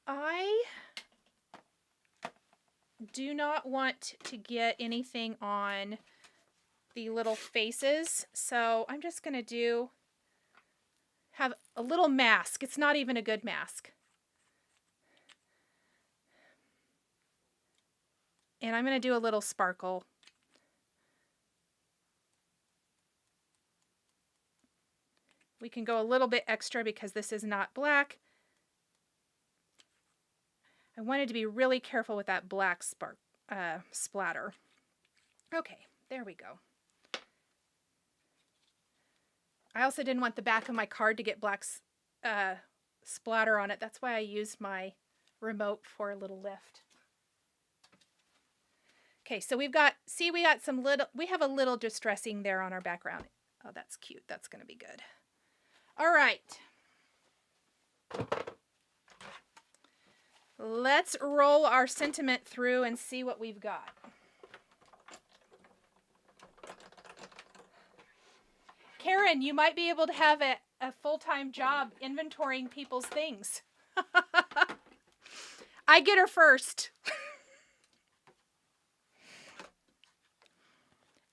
I do not want to get anything on the little faces, so I'm just going to have a little mask. It's not even a good mask. And I'm going to do a little sparkle. We can go a little bit extra because this is not black. I wanted to be really careful with that black splatter. Okay, there we go. I also didn't want the back of my card to get black splatter on it. That's why I used my remote for a little lift. Okay, so we've got, see, we got some little, we have a little distressing there on our background. Oh, that's cute. That's going to be good. All right. Let's roll our sentiment through and see what we've got. Karen, you might be able to have a full-time job inventorying people's things. I get her first.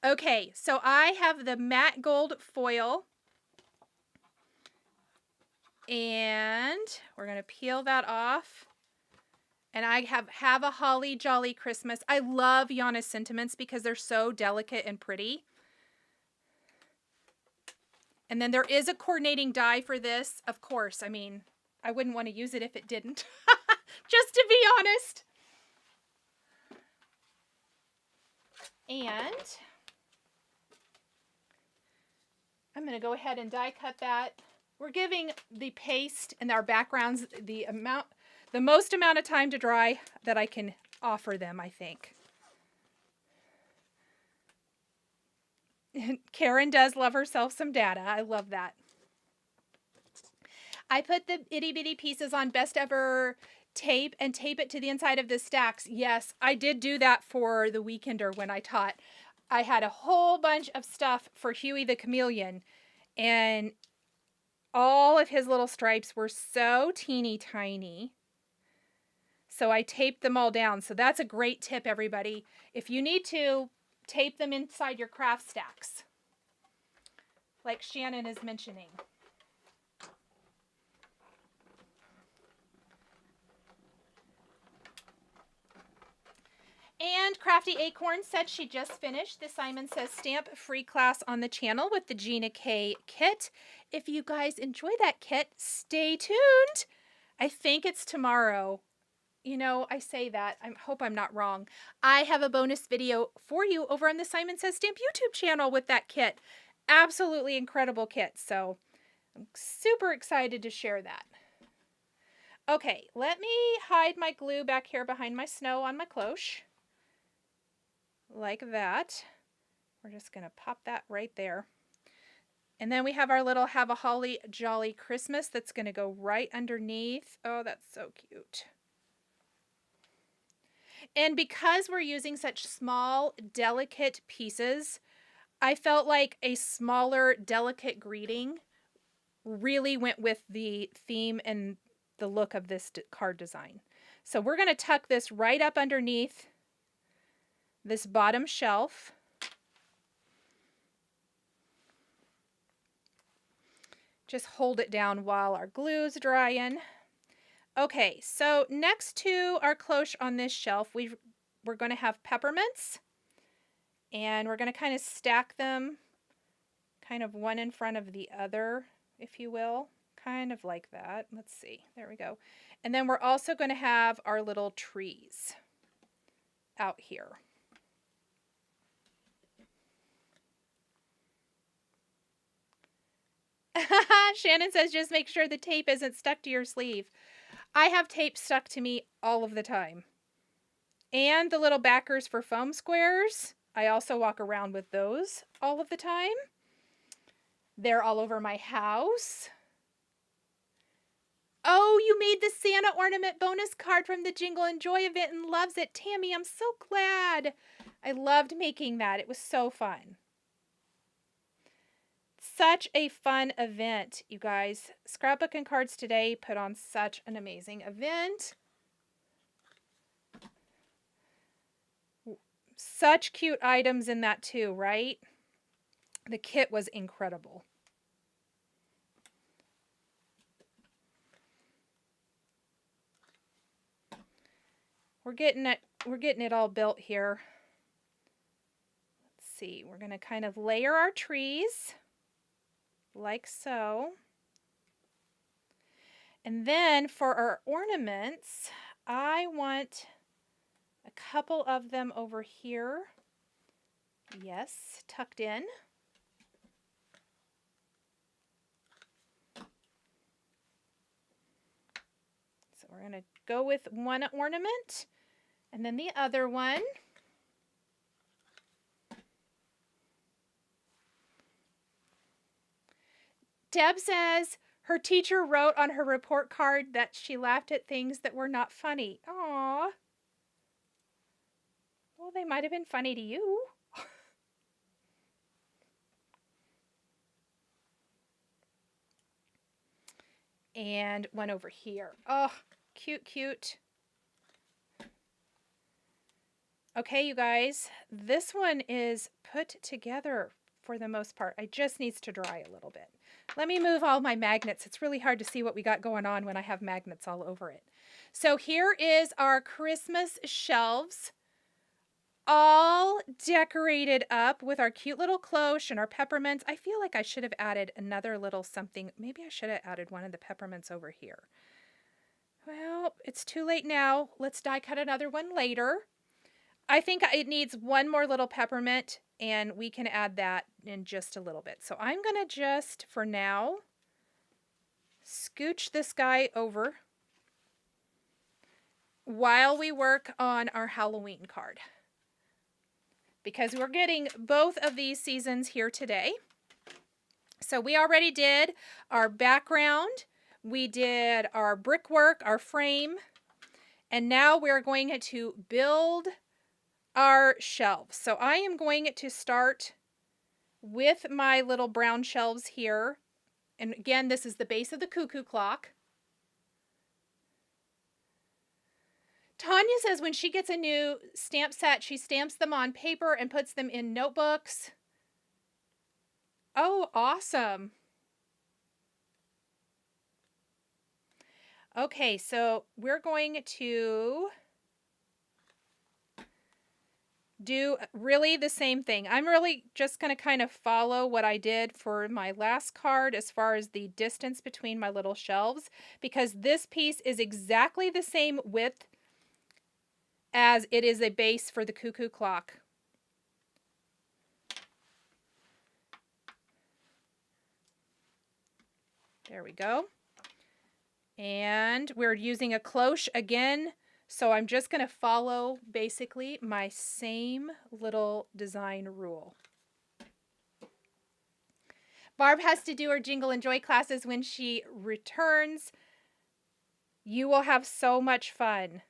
Okay, so I have the matte gold foil. And we're going to peel that off. And I have a Holly Jolly Christmas. I love Yana sentiments because they're so delicate and pretty. And then there is a coordinating die for this, of course. I mean, I wouldn't want to use it if it didn't. Just to be honest. And I'm going to go ahead and die cut that. We're giving the paste and our backgrounds the most amount of time to dry that I can offer them, I think. Karen does love herself some data. I love that. I put the itty bitty pieces on best ever tape and tape it to the inside of the stacks. Yes, I did do that for the weekender when I taught. I had a whole bunch of stuff for Huey the Chameleon, and all of his little stripes were so teeny tiny. So I taped them all down. So that's a great tip, everybody. If you need to, tape them inside your craft stacks, like Shannon is mentioning. And Crafty Acorn said she just finished the Simon Says Stamp free class on the channel with the Gina K kit. If you guys enjoy that kit, stay tuned. I think it's tomorrow. You know, I say that. I hope I'm not wrong. I have a bonus video for you over on the Simon Says Stamp YouTube channel with that kit. Absolutely incredible kit. So I'm super excited to share that. Okay, let me hide my glue back here behind my snow on my cloche. Like that. We're just going to pop that right there. And then we have our little Have a Holly Jolly Christmas that's going to go right underneath. Oh, that's so cute. And because we're using such small, delicate pieces, I felt like a smaller, delicate greeting really went with the theme and the look of this card design. So we're going to tuck this right up underneath this bottom shelf. Just hold it down while our glue's drying. Okay, so next to our cloche on this shelf, we're going to have peppermints. And we're going to kind of stack them kind of one in front of the other, if you will. Kind of like that. Let's see. There we go. And then we're also going to have our little trees out here. Shannon says just make sure the tape isn't stuck to your sleeve. I have tape stuck to me all of the time. And the little backers for foam squares, I also walk around with those all of the time. They're all over my house. Oh, you made the Santa ornament bonus card from the Jingle and Joy event and loves it. Tammy, I'm so glad. I loved making that. It was so fun. Such a fun event, you guys. Scrapbook and Cards Today put on such an amazing event. Such cute items in that too, right? The kit was incredible. We're getting it all built here. Let's see. We're going to kind of layer our trees like so. And then for our ornaments, I want a couple of them over here. Yes, tucked in. So we're going to go with one ornament and then the other one. Deb says her teacher wrote on her report card that she laughed at things that were not funny. Aww. Well, they might have been funny to you. And one over here. Oh, cute, cute. Okay, you guys, this one is put together for the most part. It just needs to dry a little bit. Let me move all my magnets. It's really hard to see what we got going on when I have magnets all over it. So here is our Christmas shelves, all decorated up with our cute little cloche and our peppermints. I feel like I should have added another little something. Maybe I should have added one of the peppermints over here. Well, it's too late now. Let's die cut another one later. I think it needs one more little peppermint, and we can add that in just a little bit. So I'm going to just, for now, scooch this guy over while we work on our Halloween card, because we're getting both of these seasons here today. So we already did our background, we did our brickwork, our frame, and now we're going to build our shelves. So I am going to start with my little brown shelves here. And again, this is the base of the cuckoo clock. Tanya says when she gets a new stamp set, she stamps them on paper and puts them in notebooks. Oh, awesome. Okay, so we're going to do really the same thing. I'm really just going to kind of follow what I did for my last card as far as the distance between my little shelves, because this piece is exactly the same width as it is a base for the cuckoo clock. There we go. And we're using a cloche again. So I'm just going to follow basically my same little design rule. Barb has to do her Jingle and Joy classes when she returns. You will have so much fun.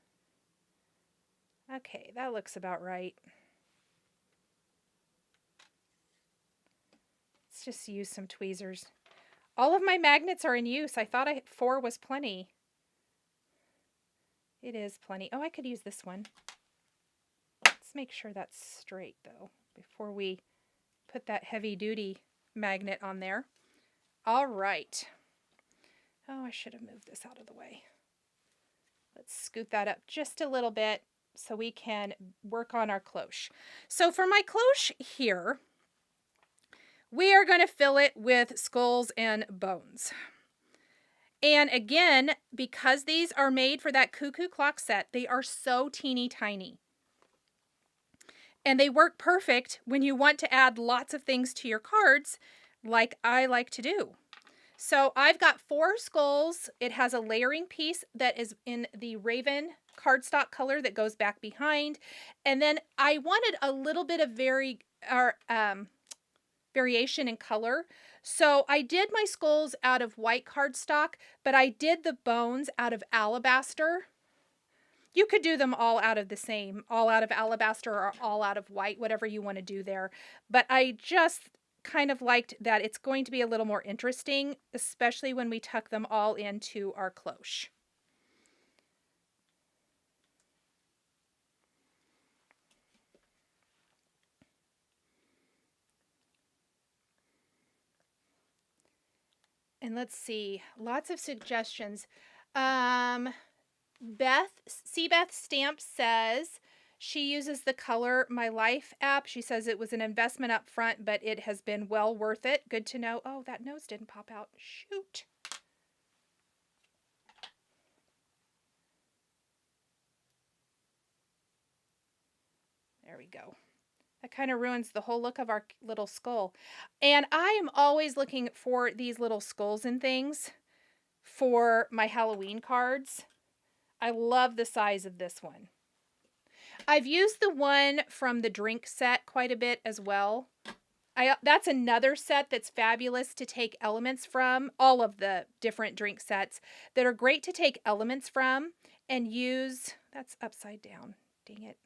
Okay, that looks about right. Let's just use some tweezers. All of my magnets are in use. I thought 4 was plenty. It is plenty. Oh, I could use this one. Let's make sure that's straight, though, before we put that heavy-duty magnet on there. All right. Oh, I should have moved this out of the way. Let's scoot that up just a little bit so we can work on our cloche. So for my cloche here, we are going to fill it with skulls and bones. And again, because these are made for that cuckoo clock set, they are so teeny tiny. And they work perfect when you want to add lots of things to your cards, like I like to do. So I've got 4 skulls. It has a layering piece that is in the Raven cardstock color that goes back behind. And then I wanted a little bit of variation in color. So I did my skulls out of white cardstock, but I did the bones out of alabaster. You could do them all out of the same, all out of alabaster or all out of white, whatever you want to do there. But I just kind of liked that it's going to be a little more interesting, especially when we tuck them all into our cloche. And let's see, lots of suggestions. Beth Stamp says she uses the Color My Life app. She says it was an investment up front, but it has been well worth it. Good to know. Oh, that nose didn't pop out. Shoot. There we go. That kind of ruins the whole look of our little skull. And I am always looking for these little skulls and things for my Halloween cards. I love the size of this one. I've used the one from the drink set quite a bit as well. That's another set that's fabulous to take elements from, all of the different drink sets that are great to take elements from and use, that's upside down, dang it,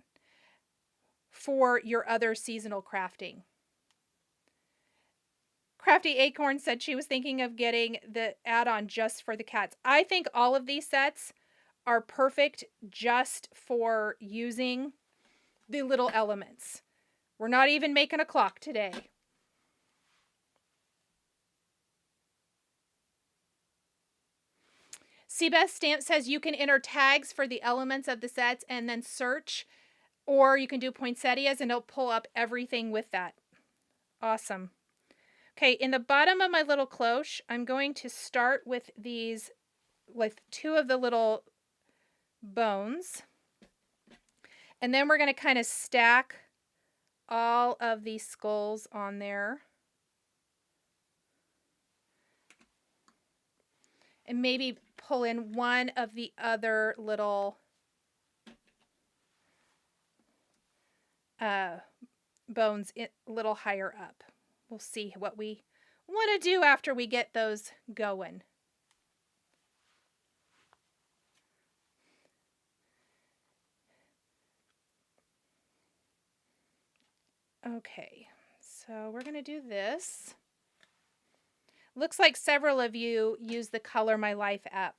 for your other seasonal crafting. Crafty Acorn said she was thinking of getting the add-on just for the cats. I think all of these sets are perfect just for using the little elements. We're not even making a clock today. Seabeth Stamp says you can enter tags for the elements of the sets and then search, or you can do poinsettias and it'll pull up everything with that. Awesome. Okay, in the bottom of my little cloche, I'm going to start with these, with 2 of the little bones. And then we're going to kind of stack all of these skulls on there. And maybe pull in one of the other little bones a little higher up. We'll see what we want to do after we get those going. Okay, so we're going to do this. Looks like several of you use the Color My Life app.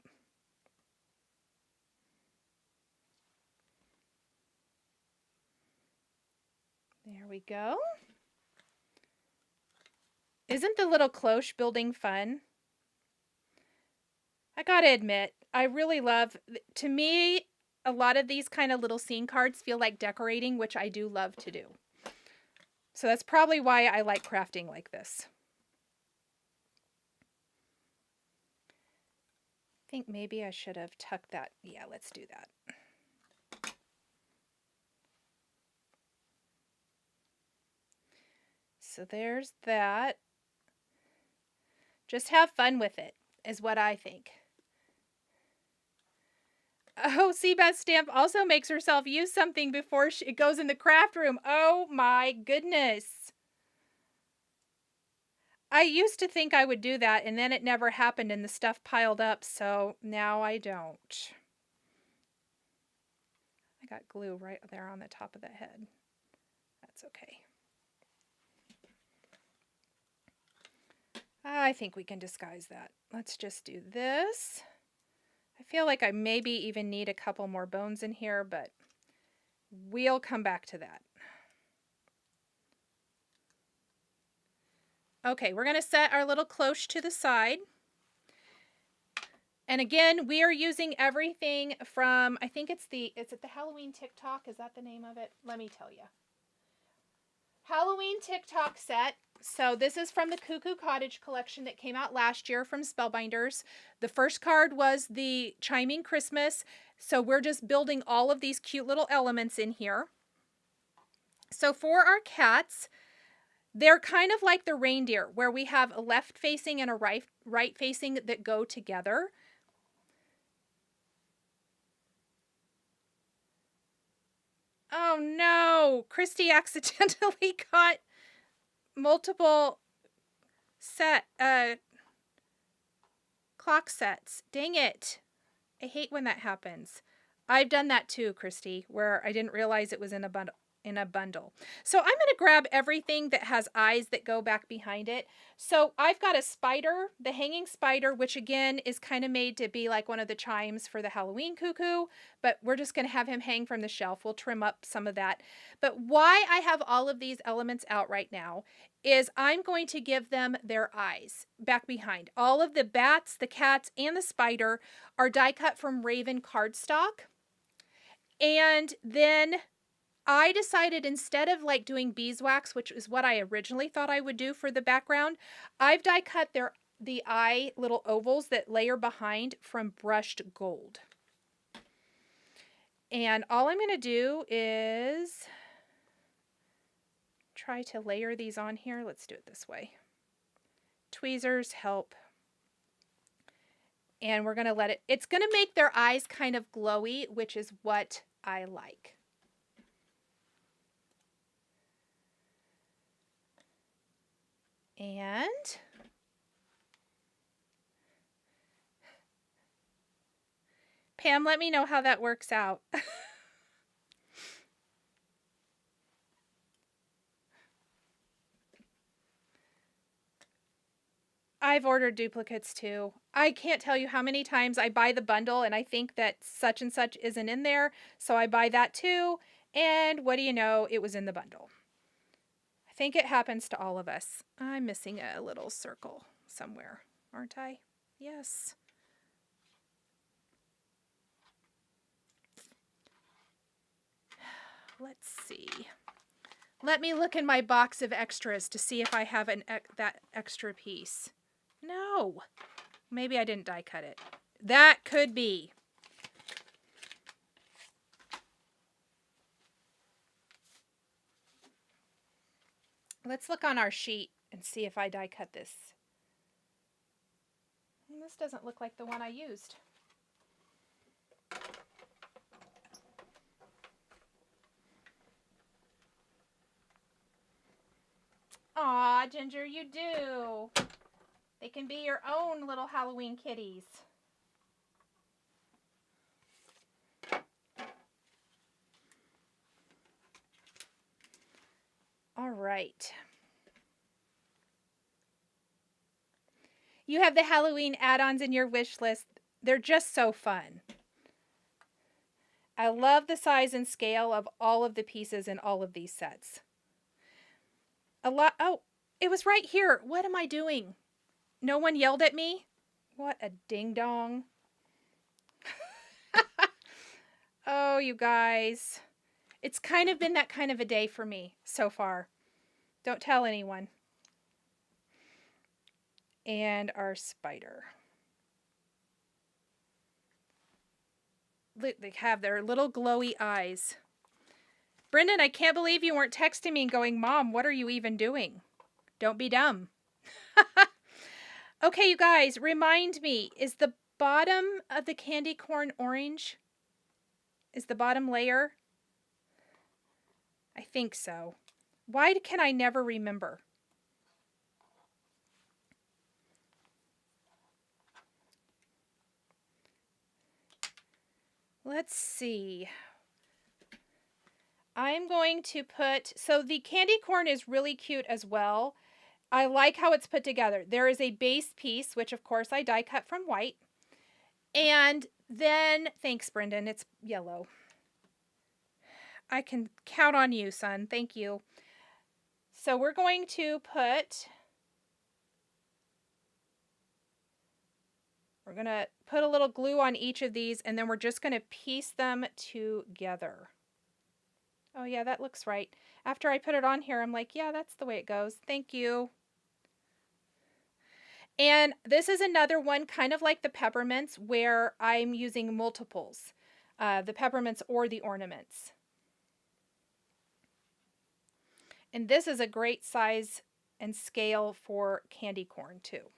There we go. Isn't the little cloche building fun? I gotta admit, I really love, to me, a lot of these kind of little scene cards feel like decorating, which I do love to do. So that's probably why I like crafting like this. I think maybe I should have tucked that. Yeah, let's do that. So there's that. Just have fun with it, is what I think. Oh, Seabeth Stamp also makes herself use something before it goes in the craft room. Oh my goodness. I used to think I would do that, and then it never happened, and the stuff piled up, so now I don't. I got glue right there on the top of the head. That's okay. I think we can disguise that. Let's just do this. I feel like I maybe even need a couple more bones in here, but we'll come back to that. Okay, we're going to set our little cloche to the side. And again, we are using everything from, I think is it the Halloween TikTok? Is that the name of it? Let me tell you. Halloween TikTok set. So this is from the Cuckoo Cottage collection that came out last year from Spellbinders. The first card was the Chiming Christmas. So we're just building all of these cute little elements in here. So for our cats, they're kind of like the reindeer, where we have a left facing and a right facing that go together. Oh no, Christy accidentally got multiple clock sets. Dang it. I hate when that happens. I've done that too, Christy, where I didn't realize it was in a bundle. So I'm going to grab everything that has eyes that go back behind it. So I've got a spider, the hanging spider, which again is kind of made to be like one of the chimes for the Halloween cuckoo, but we're just going to have him hang from the shelf. We'll trim up some of that. But why I have all of these elements out right now is I'm going to give them their eyes back behind. All of the bats, the cats, and the spider are die cut from Raven cardstock. And then I decided instead of like doing beeswax, which is what I originally thought I would do for the background, I've die cut the eye little ovals that layer behind from brushed gold. And all I'm going to do is try to layer these on here. Let's do it this way. Tweezers help. And we're going to let it's going to make their eyes kind of glowy, which is what I like. And Pam, let me know how that works out. I've ordered duplicates too. I can't tell you how many times I buy the bundle and I think that such and such isn't in there, so I buy that too, and what do you know, it was in the bundle. I think it happens to all of us. I'm missing a little circle somewhere, aren't I? Yes. Let's see. Let me look in my box of extras to see if I have that extra piece. No. Maybe I didn't die cut it. That could be. Let's look on our sheet and see if I die cut this. This doesn't look like the one I used. Aw, Ginger, you do. They can be your own little Halloween kitties. All right. You have the Halloween add-ons in your wish list. They're just so fun. I love the size and scale of all of the pieces in all of these sets. Oh, it was right here. What am I doing? No one yelled at me? What a ding-dong. Oh, you guys. It's kind of been that kind of a day for me so far. Don't tell anyone. And our spider. Look, they have their little glowy eyes. Brendan, I can't believe you weren't texting me and going, Mom, what are you even doing? Don't be dumb. Okay, you guys, remind me, is the bottom of the candy corn orange? Is the bottom layer? I think so. Why can I never remember? Let's see. I'm going to put, so the candy corn is really cute as well. I like how it's put together. There is a base piece, which of course I die cut from white. And then, thanks Brendan, it's yellow. I can count on you, son. Thank you. So we're going to put a little glue on each of these, and then we're just going to piece them together. Oh yeah, that looks right. After I put it on here, I'm like, yeah, that's the way it goes. Thank you. And this is another one kind of like the peppermints where I'm using multiples, the peppermints or the ornaments. And this is a great size and scale for candy corn too.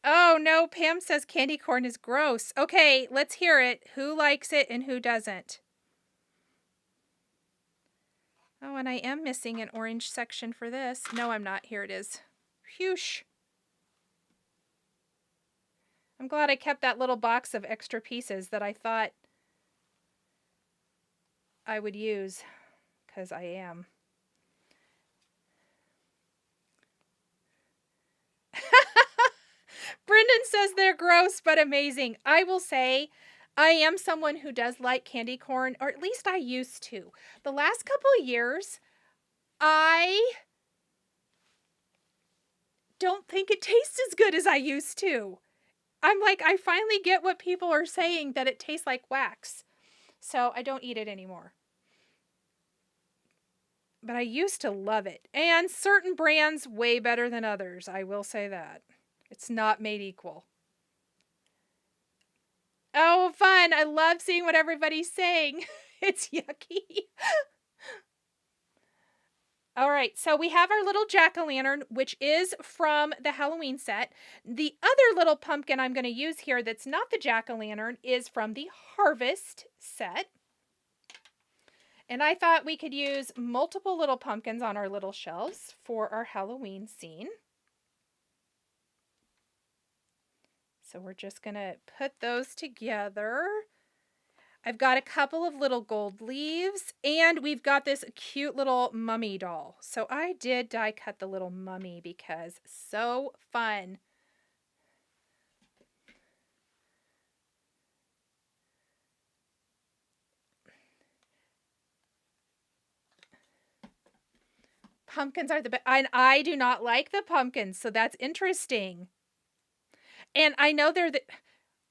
Oh no, Pam says candy corn is gross. Okay, let's hear it. Who likes it and who doesn't? Oh, and I am missing an orange section for this. No, I'm not. Here it is. Phew. I'm glad I kept that little box of extra pieces that I thought I would use, because I am. Brendan says they're gross but amazing. I will say I am someone who does like candy corn, or at least I used to. The last couple of years, I don't think it tastes as good as I used to. I'm like, I finally get what people are saying, that it tastes like wax. So I don't eat it anymore. But I used to love it. And certain brands way better than others. I will say that. It's not made equal. Oh, fun. I love seeing what everybody's saying. It's yucky. All right, so we have our little jack-o'-lantern, which is from the Halloween set. The other little pumpkin I'm going to use here that's not the jack-o'-lantern is from the Harvest set. And I thought we could use multiple little pumpkins on our little shelves for our Halloween scene. So we're just going to put those together. I've got a couple of little gold leaves, and we've got this cute little mummy doll. So I did die cut the little mummy because so fun. Pumpkins are the best, and I do not like the pumpkins, so that's interesting. And I know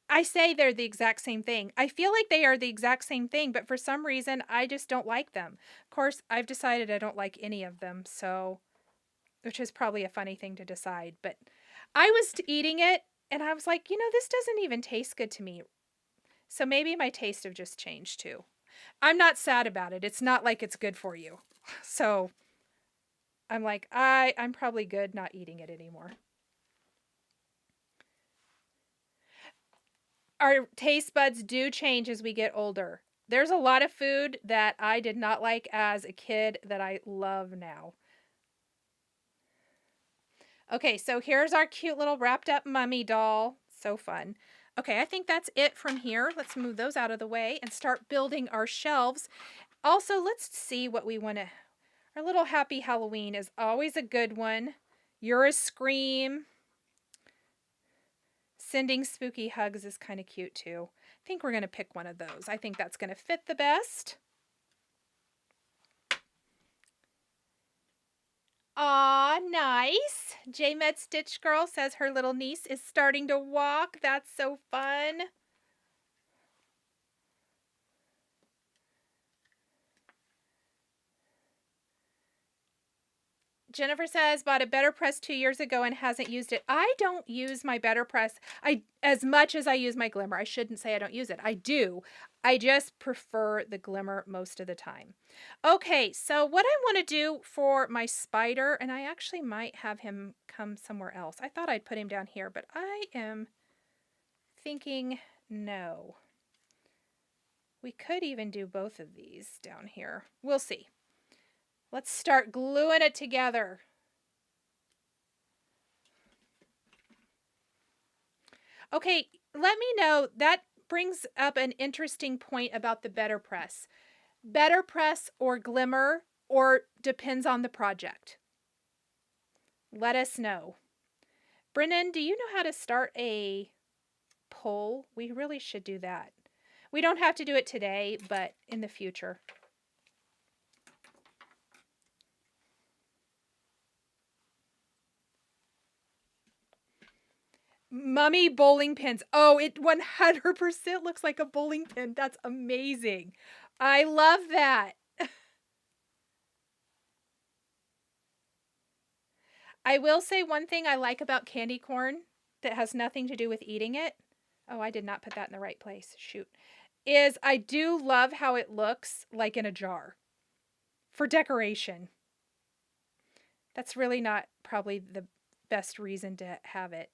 I say they're the exact same thing. I feel like they are the exact same thing, but for some reason, I just don't like them. Of course, I've decided I don't like any of them, so, which is probably a funny thing to decide, but I was eating it, and I was like, you know, this doesn't even taste good to me. So maybe my taste have just changed too. I'm not sad about it. It's not like it's good for you. So I'm like, I'm probably good not eating it anymore. Our taste buds do change as we get older. There's a lot of food that I did not like as a kid that I love now. Okay, so here's our cute little wrapped up mummy doll. So fun. Okay, I think that's it from here. Let's move those out of the way and start building our shelves. Also, let's see what we want to... Our little Happy Halloween is always a good one. You're a Scream. Sending spooky hugs is kind of cute too. I think we're going to pick one of those. I think that's going to fit the best. Aw, nice. J-Med Stitch Girl says her little niece is starting to walk. That's so fun. Jennifer says, bought a Better Press 2 years ago and hasn't used it. I don't use my Better Press as much as I use my Glimmer. I shouldn't say I don't use it. I do. I just prefer the Glimmer most of the time. Okay, so what I want to do for my spider, and I actually might have him come somewhere else. I thought I'd put him down here, but I am thinking no. We could even do both of these down here. We'll see. Let's start gluing it together. Okay, let me know. That brings up an interesting point about the Better Press. Better Press or Glimmer, or depends on the project. Let us know. Brennan, do you know how to start a poll? We really should do that. We don't have to do it today, but in the future. Mummy bowling pins. Oh, it 100% looks like a bowling pin. That's amazing. I love that. I will say one thing I like about candy corn that has nothing to do with eating it. Oh, I did not put that in the right place. Shoot. Is I do love how it looks like in a jar for decoration. That's really not probably the best reason to have it.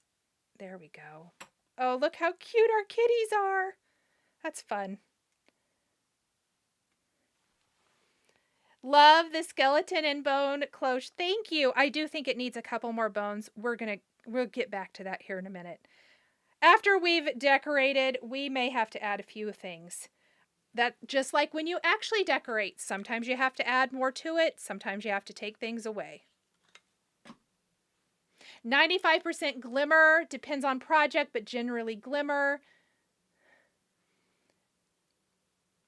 There we go. Oh, look how cute our kitties are. That's fun. Love the skeleton and bone cloche. Thank you. I do think it needs a couple more bones. We'll get back to that here in a minute. After we've decorated, we may have to add a few things. That just like when you actually decorate, sometimes you have to add more to it. Sometimes you have to take things away. 95% Glimmer, depends on project, but generally Glimmer.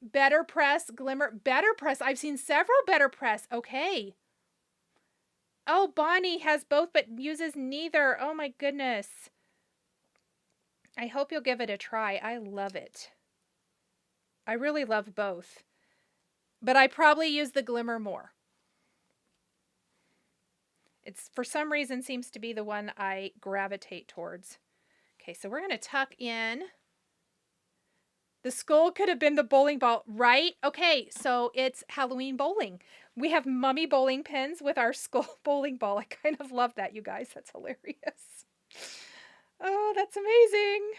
Better Press, Glimmer, Better Press. I've seen several Better Press. Okay. Oh, Bonnie has both but uses neither. Oh my goodness. I hope you'll give it a try. I love it. I really love both. But I probably use the Glimmer more. It's, for some reason, seems to be the one I gravitate towards. Okay, so we're going to tuck in. The skull could have been the bowling ball, right? Okay, so it's Halloween bowling. We have mummy bowling pins with our skull bowling ball. I kind of love that, you guys. That's hilarious. Oh, that's amazing.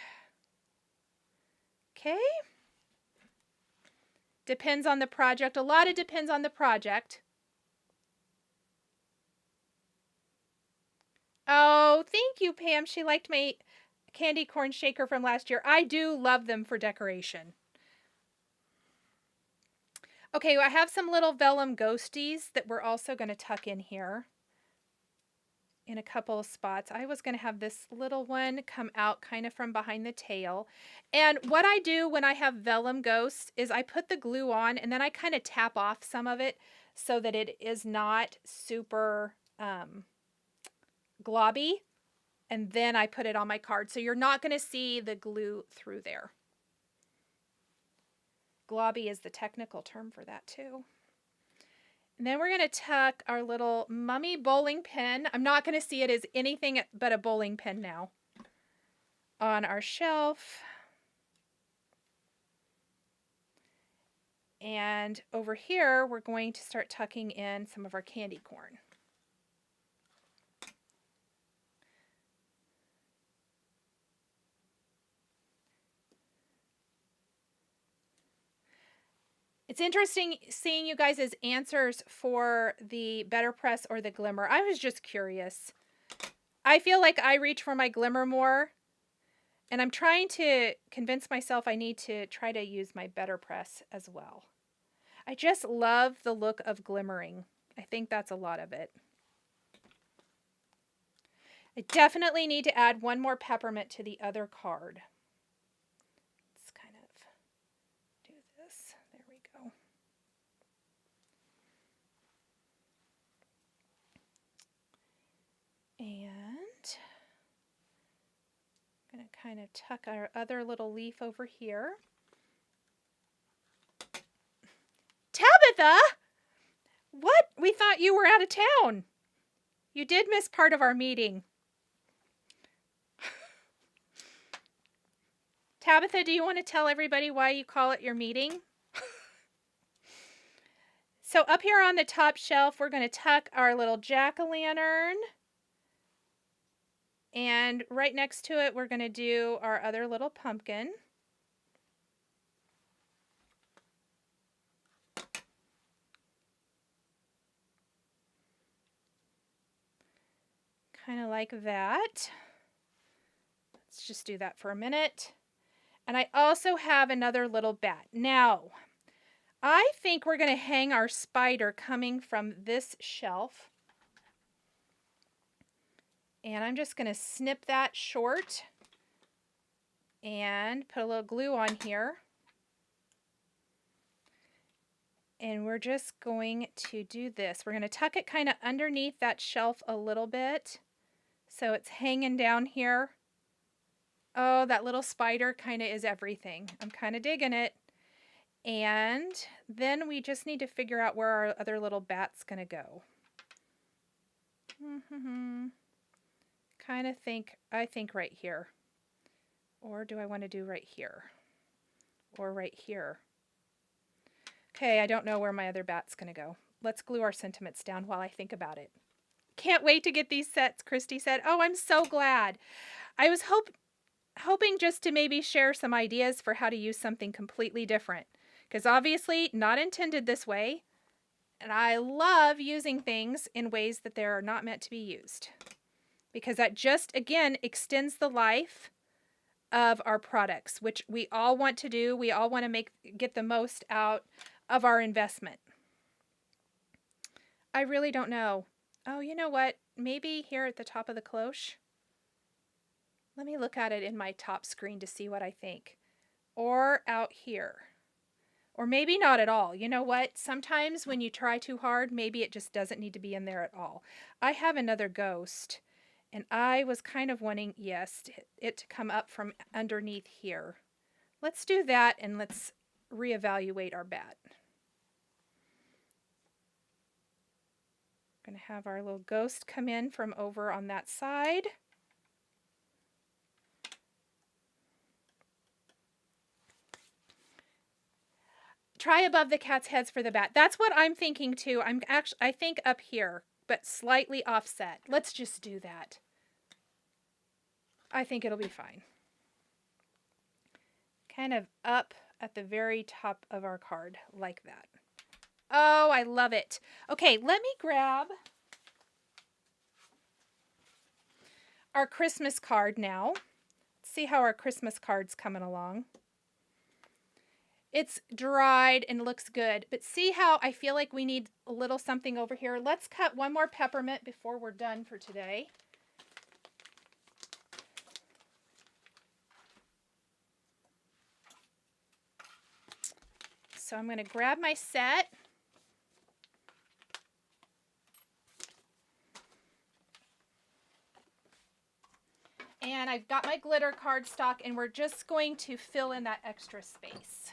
Okay. Depends on the project. A lot of depends on the project. Oh, thank you, Pam. She liked my candy corn shaker from last year. I do love them for decoration. Okay, well, I have some little vellum ghosties that we're also going to tuck in here in a couple of spots. I was going to have this little one come out kind of from behind the tail. And what I do when I have vellum ghosts is I put the glue on and then I kind of tap off some of it so that it is not super globby. And then I put it on my card. So you're not going to see the glue through there. Globby is the technical term for that too. And then we're going to tuck our little mummy bowling pin. I'm not going to see it as anything but a bowling pin now. On our shelf. And over here, we're going to start tucking in some of our candy corn. It's interesting seeing you guys' answers for the Better Press or the Glimmer. I was just curious. I feel like I reach for my Glimmer more, and I'm trying to convince myself I need to try to use my Better Press as well. I just love the look of glimmering. I think that's a lot of it. I definitely need to add one more peppermint to the other card. Let's kind of do this. There we go. And I'm going to kind of tuck our other little leaf over here. Tabitha! What? We thought you were out of town. You did miss part of our meeting. Tabitha, do you want to tell everybody why you call it your meeting? So up here on the top shelf, we're going to tuck our little jack-o'-lantern. And right next to it, we're going to do our other little pumpkin. Kind of like that. Let's just do that for a minute. And I also have another little bat. Now, I think we're going to hang our spider coming from this shelf. And I'm just going to snip that short and put a little glue on here. And we're just going to do this. We're going to tuck it kind of underneath that shelf a little bit so it's hanging down here. Oh, that little spider kind of is everything. I'm kind of digging it. And then we just need to figure out where our other little bat's going to go. I think right here. Or do I want to do right here? Or right here? Okay, I don't know where my other bat's going to go. Let's glue our sentiments down while I think about it. Can't wait to get these sets, Christy said. Oh, I'm so glad. I was hoping just to maybe share some ideas for how to use something completely different. Because obviously not intended this way. And I love using things in ways that they're not meant to be used. Because that just, again, extends the life of our products, which we all want to do. We all want to get the most out of our investment. I really don't know. Oh, you know what? Maybe here at the top of the cloche. Let me look at it in my top screen to see what I think. Or out here. Or maybe not at all. You know what? Sometimes when you try too hard, maybe it just doesn't need to be in there at all. I have another ghost. And I was kind of wanting, yes, it to come up from underneath here. Let's do that and let's reevaluate our bat. We're going to have our little ghost come in from over on that side. Try above the cat's heads for the bat. That's what I'm thinking too. I think up here, but slightly offset. Let's just do that. I think it'll be fine. Kind of up at the very top of our card, like that. Oh, I love it. Okay, let me grab our Christmas card now. Let's see how our Christmas card's coming along. It's dried and looks good, but see how I feel like we need a little something over here. Let's cut one more peppermint before we're done for today. So I'm going to grab my set. And I've got my glitter cardstock, and we're just going to fill in that extra space.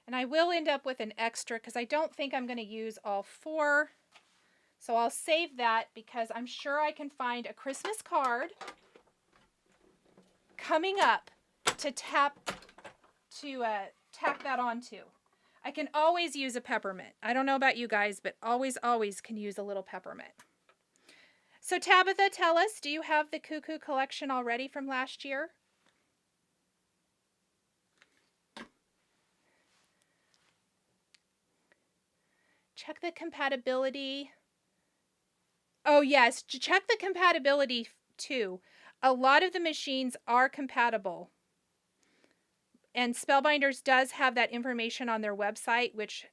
And I will end up with an extra because I don't think I'm going to use all 4. So I'll save that because I'm sure I can find a Christmas card coming up to tack that onto. I can always use a peppermint. I don't know about you guys, but always can use a little peppermint. So Tabitha, tell us, do you have the Cuckoo collection already from last year? Check the compatibility. Oh yes, check the compatibility too. A lot of the machines are compatible. And Spellbinders does have that information on their website, which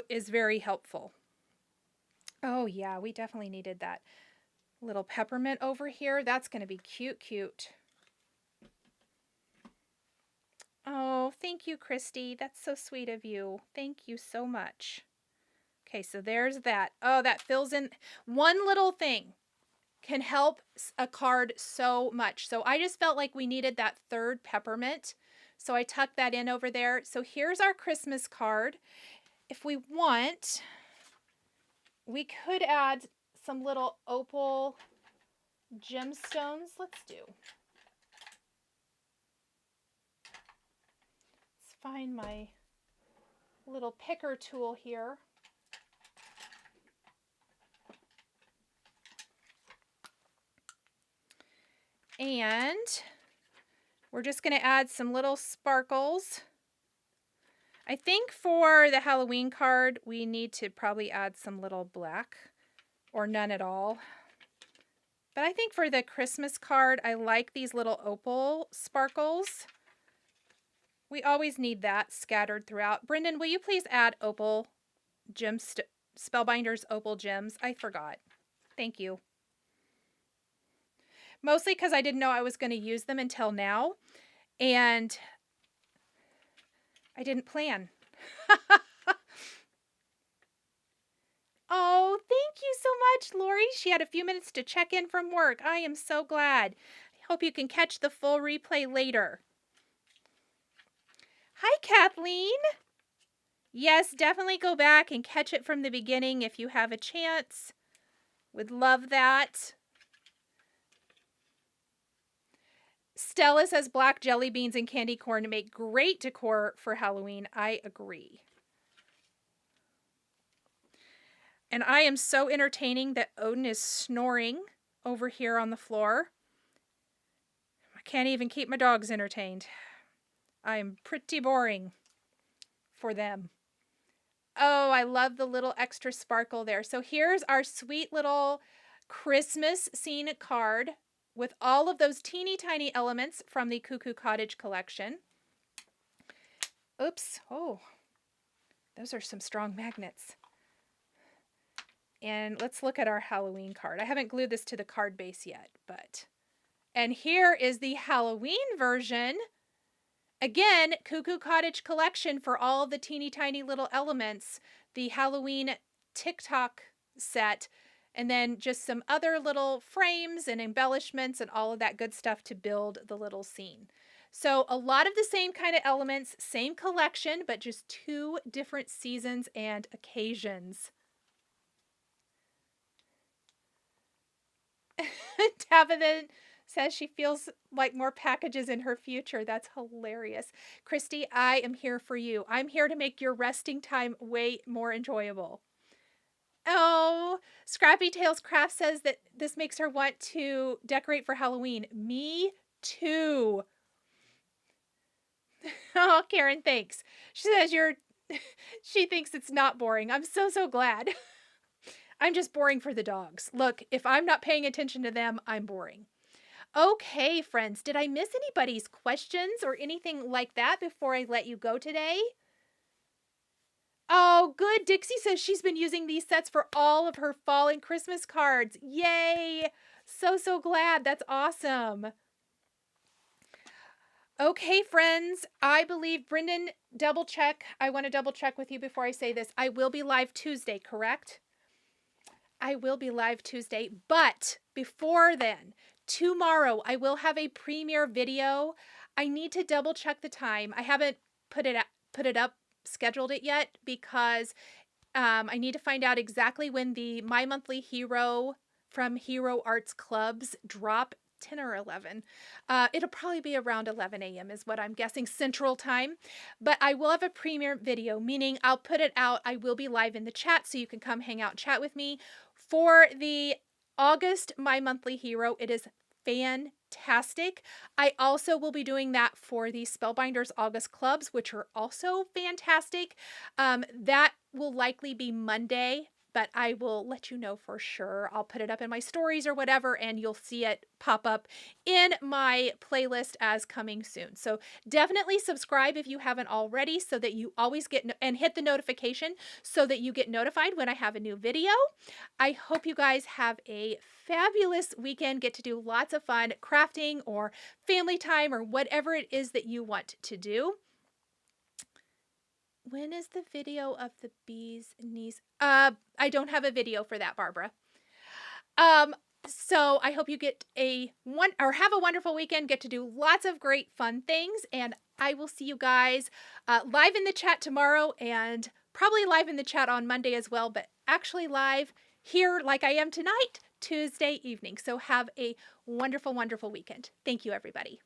is very helpful. Oh yeah, we definitely needed that little peppermint over here. That's going to be cute. Oh, thank you, Christy. That's so sweet of you. Thank you so much. Okay, so there's that. Oh, that fills in. One little thing can help a card so much. So I just felt like we needed that third peppermint. So I tucked that in over there. So here's our Christmas card. If we want, we could add some little opal gemstones. Let's do. Let's find my little picker tool here. And we're just going to add some little sparkles. I think for the Halloween card, we need to probably add some little black or none at all. But I think for the Christmas card, I like these little opal sparkles. We always need that scattered throughout. Brendan, will you please add opal gems, Spellbinders opal gems? I forgot. Thank you. Mostly because I didn't know I was going to use them until now, and I didn't plan. Oh, thank you so much, Lori. She had a few minutes to check in from work. I am so glad. I hope you can catch the full replay later. Hi, Kathleen. Yes, definitely go back and catch it from the beginning if you have a chance. Would love that. Stella says black jelly beans and candy corn make great decor for Halloween. I agree. And I am so entertaining that Odin is snoring over here on the floor. I can't even keep my dogs entertained. I am pretty boring for them. Oh, I love the little extra sparkle there. So here's our sweet little Christmas scene card with all of those teeny tiny elements from the Cuckoo Cottage collection. Oops. Oh, those are some strong magnets. And let's look at our Halloween card. I haven't glued this to the card base yet, but. And here is the Halloween version. Again, Cuckoo Cottage collection for all of the teeny tiny little elements. The Halloween TikTok set. And then just some other little frames and embellishments and all of that good stuff to build the little scene. So a lot of the same kind of elements, same collection, but just 2 different seasons and occasions. Tabitha says she feels like more packages in her future. That's hilarious. Christy, I am here for you. I'm here to make your resting time way more enjoyable. Oh, Scrappy Tails Craft says that this makes her want to decorate for Halloween. Me too. Oh, Karen, thanks. She says she thinks it's not boring. I'm so glad. I'm just boring for the dogs. Look, if I'm not paying attention to them, I'm boring. Okay, friends, did I miss anybody's questions or anything like that before I let you go today? Oh, good. Dixie says she's been using these sets for all of her fall and Christmas cards. Yay! So glad. That's awesome. Okay, friends, I believe Brendan, double check. I want to double check with you before I say this. I will be live Tuesday, correct? I will be live Tuesday, but before then, tomorrow I will have a premiere video. I need to double check the time. I haven't put it up, scheduled it yet because I need to find out exactly when the My Monthly Hero from Hero Arts Clubs drop. 10 or 11. It'll probably be around 11 a.m. is what I'm guessing Central Time. But I will have a premiere video, meaning I'll put it out. I will be live in the chat so you can come hang out and chat with me. For the August My Monthly Hero, it is fantastic. I also will be doing that for the Spellbinders August Clubs, which are also fantastic. That will likely be Monday, but I will let you know for sure. I'll put it up in my stories or whatever, and you'll see it pop up in my playlist as coming soon. So definitely subscribe if you haven't already so that you always get, and hit the notification so that you get notified when I have a new video. I hope you guys have a fabulous weekend, get to do lots of fun crafting or family time or whatever it is that you want to do. When is the video of the bee's knees? I don't have a video for that, Barbara. So I hope you get have a wonderful weekend, get to do lots of great fun things, and I will see you guys live in the chat tomorrow and probably live in the chat on Monday as well, but actually live here like I am tonight, Tuesday evening. So have a wonderful, wonderful weekend. Thank you, everybody.